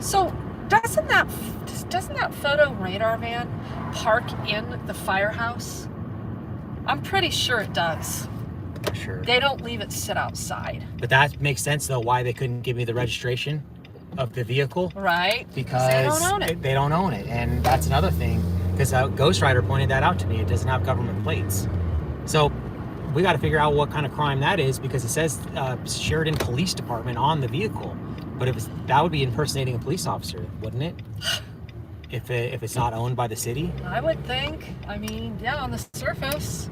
Speaker 1: So doesn't that photo radar van park in the firehouse? I'm pretty sure it does.
Speaker 10: Sure.
Speaker 1: They don't leave it sit outside.
Speaker 10: But that makes sense though why they couldn't give me the registration of the vehicle.
Speaker 1: Right.
Speaker 10: Because
Speaker 1: they don't own it.
Speaker 10: They don't own it. And that's another thing. Because Ghost Rider pointed that out to me. It doesn't have government plates. So we got to figure out what kind of crime that is, because it says Sheridan Police Department on the vehicle. But that would be impersonating a police officer, wouldn't it? If it's not owned by the city?
Speaker 1: I would think. I mean, yeah, on the surface.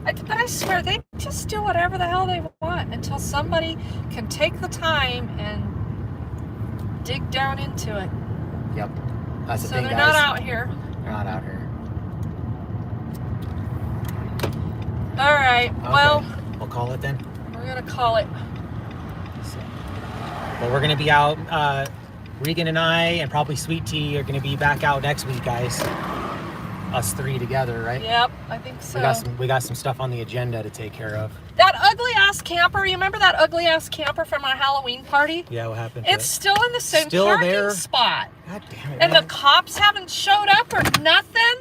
Speaker 1: But I swear, they just do whatever the hell they want until somebody can take the time and dig down into it.
Speaker 10: Yep. That's the
Speaker 1: So
Speaker 10: thing,
Speaker 1: they're
Speaker 10: guys.
Speaker 1: not out here.
Speaker 10: They're not out here.
Speaker 1: All right.
Speaker 10: Okay.
Speaker 1: Well,
Speaker 10: we'll call it then.
Speaker 1: we're gonna call it.
Speaker 10: So, well, we're gonna be out. Regan and I, and probably Sweet Tea, are gonna be back out next week, guys. Us three together, right?
Speaker 1: Yep, I think so.
Speaker 10: We got some stuff on the agenda to take care of.
Speaker 1: That ugly ass camper. You remember that ugly ass camper from our Halloween party?
Speaker 10: Yeah, what happened? to
Speaker 1: It's
Speaker 10: it?
Speaker 1: still in the same
Speaker 10: Still
Speaker 1: parking
Speaker 10: there?
Speaker 1: spot.
Speaker 10: God damn it!
Speaker 1: And
Speaker 10: man.
Speaker 1: the cops haven't showed up or nothing.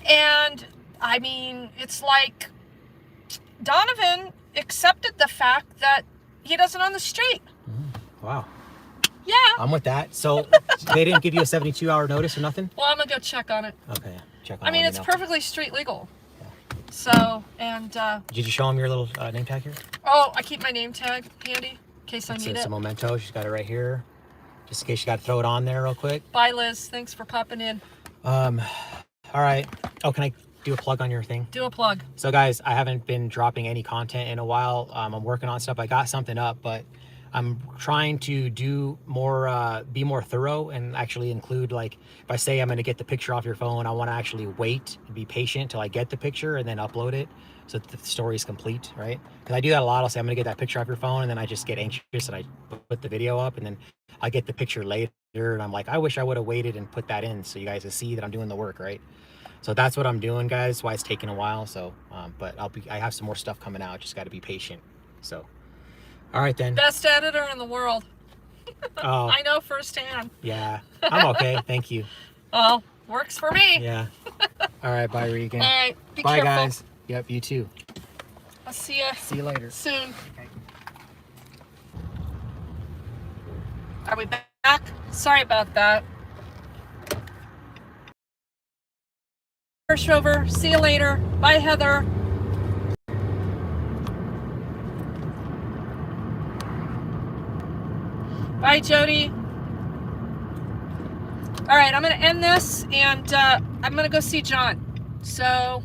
Speaker 1: And I mean, it's like Donovan accepted the fact that he doesn't own the street.
Speaker 10: Wow.
Speaker 1: Yeah.
Speaker 10: I'm with that. So they didn't give you a 72-hour notice or nothing?
Speaker 1: Well, I'm gonna go check on it.
Speaker 10: Okay, check on.
Speaker 1: I mean,
Speaker 10: let
Speaker 1: it's
Speaker 10: me know.
Speaker 1: perfectly street legal. So, and
Speaker 10: Did you show him your little name tag here?
Speaker 1: oh, I keep my name tag handy in case I need
Speaker 10: It's
Speaker 1: it.
Speaker 10: a memento. She's got it right here, just in case you got to throw it on there real quick.
Speaker 1: Bye, Liz. Thanks for popping in.
Speaker 10: All right. Oh, can I do a plug on your thing?
Speaker 1: Do a plug.
Speaker 10: So, guys, I haven't been dropping any content in a while. I'm working on stuff. I got something up, but I'm trying to do more, be more thorough, and actually include, like, if I say I'm going to get the picture off your phone, I want to actually wait and be patient till I get the picture and then upload it so that the story is complete, right? Because I do that a lot. I'll say I'm going to get that picture off your phone, and then I just get anxious and I put the video up, and then I get the picture later, and I'm like, I wish I would have waited and put that in so you guys can see that I'm doing the work, right? So that's what I'm doing, guys. Why it's taking a while. So, but I have some more stuff coming out. Just got to be patient. So, all right then.
Speaker 1: Best editor in the world.
Speaker 10: Oh,
Speaker 1: I know firsthand.
Speaker 10: yeah. I'm okay. Thank you.
Speaker 1: Well, works for me.
Speaker 10: Yeah. All right. Bye, Regan.
Speaker 1: All right. Be
Speaker 10: Bye,
Speaker 1: careful.
Speaker 10: guys. Yep. You too.
Speaker 1: I'll see you
Speaker 10: See you later.
Speaker 1: soon. Are we back? Sorry about that. First Rover. See you later. Bye, Heather. Bye, Jody. All right, I'm going to end this, and I'm going to go see John. So,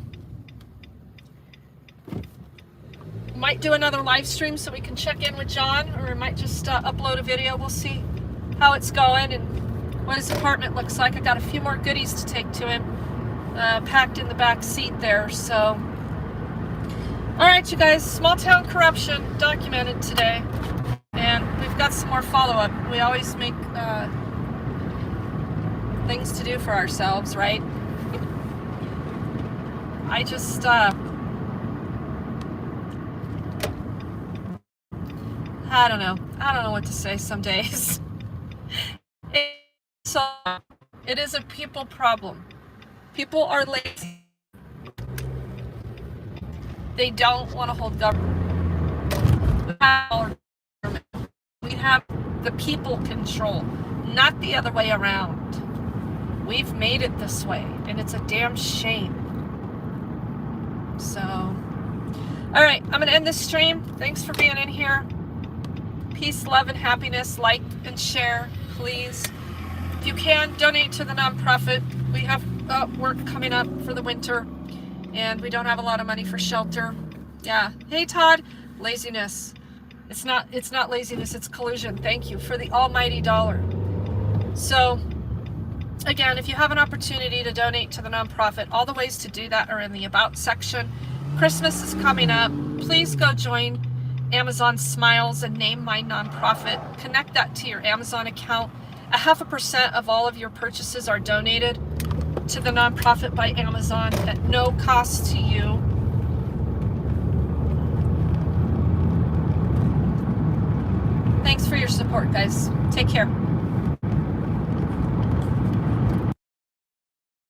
Speaker 1: might do another live stream so we can check in with John, or might just upload a video. We'll see how it's going, and what his apartment looks like. I got a few more goodies to take to him, packed in the back seat there. So, all right, you guys, small town corruption documented today, and we've got some more follow-up. We always make things to do for ourselves, right? I just I don't know what to say some days. So it is a people problem. People are lazy. They don't want to hold government. We have the people control, not the other way around. We've made it this way, and it's a damn shame. So, all right, I'm gonna end this stream. Thanks for being in here. Peace, love, and happiness. Like and share, please. If you can, donate to the nonprofit. We have work coming up for the winter, and we don't have a lot of money for shelter. Yeah. Hey, Todd. Laziness. It's not laziness. It's collusion. Thank you for the almighty dollar. So, again, if you have an opportunity to donate to the nonprofit, all the ways to do that are in the About section. Christmas is coming up. Please go join Amazon Smiles and name my nonprofit. Connect that to your Amazon account. 0.5% of all of your purchases are donated to the nonprofit by Amazon at no cost to you. Thanks for your support, guys. Take care.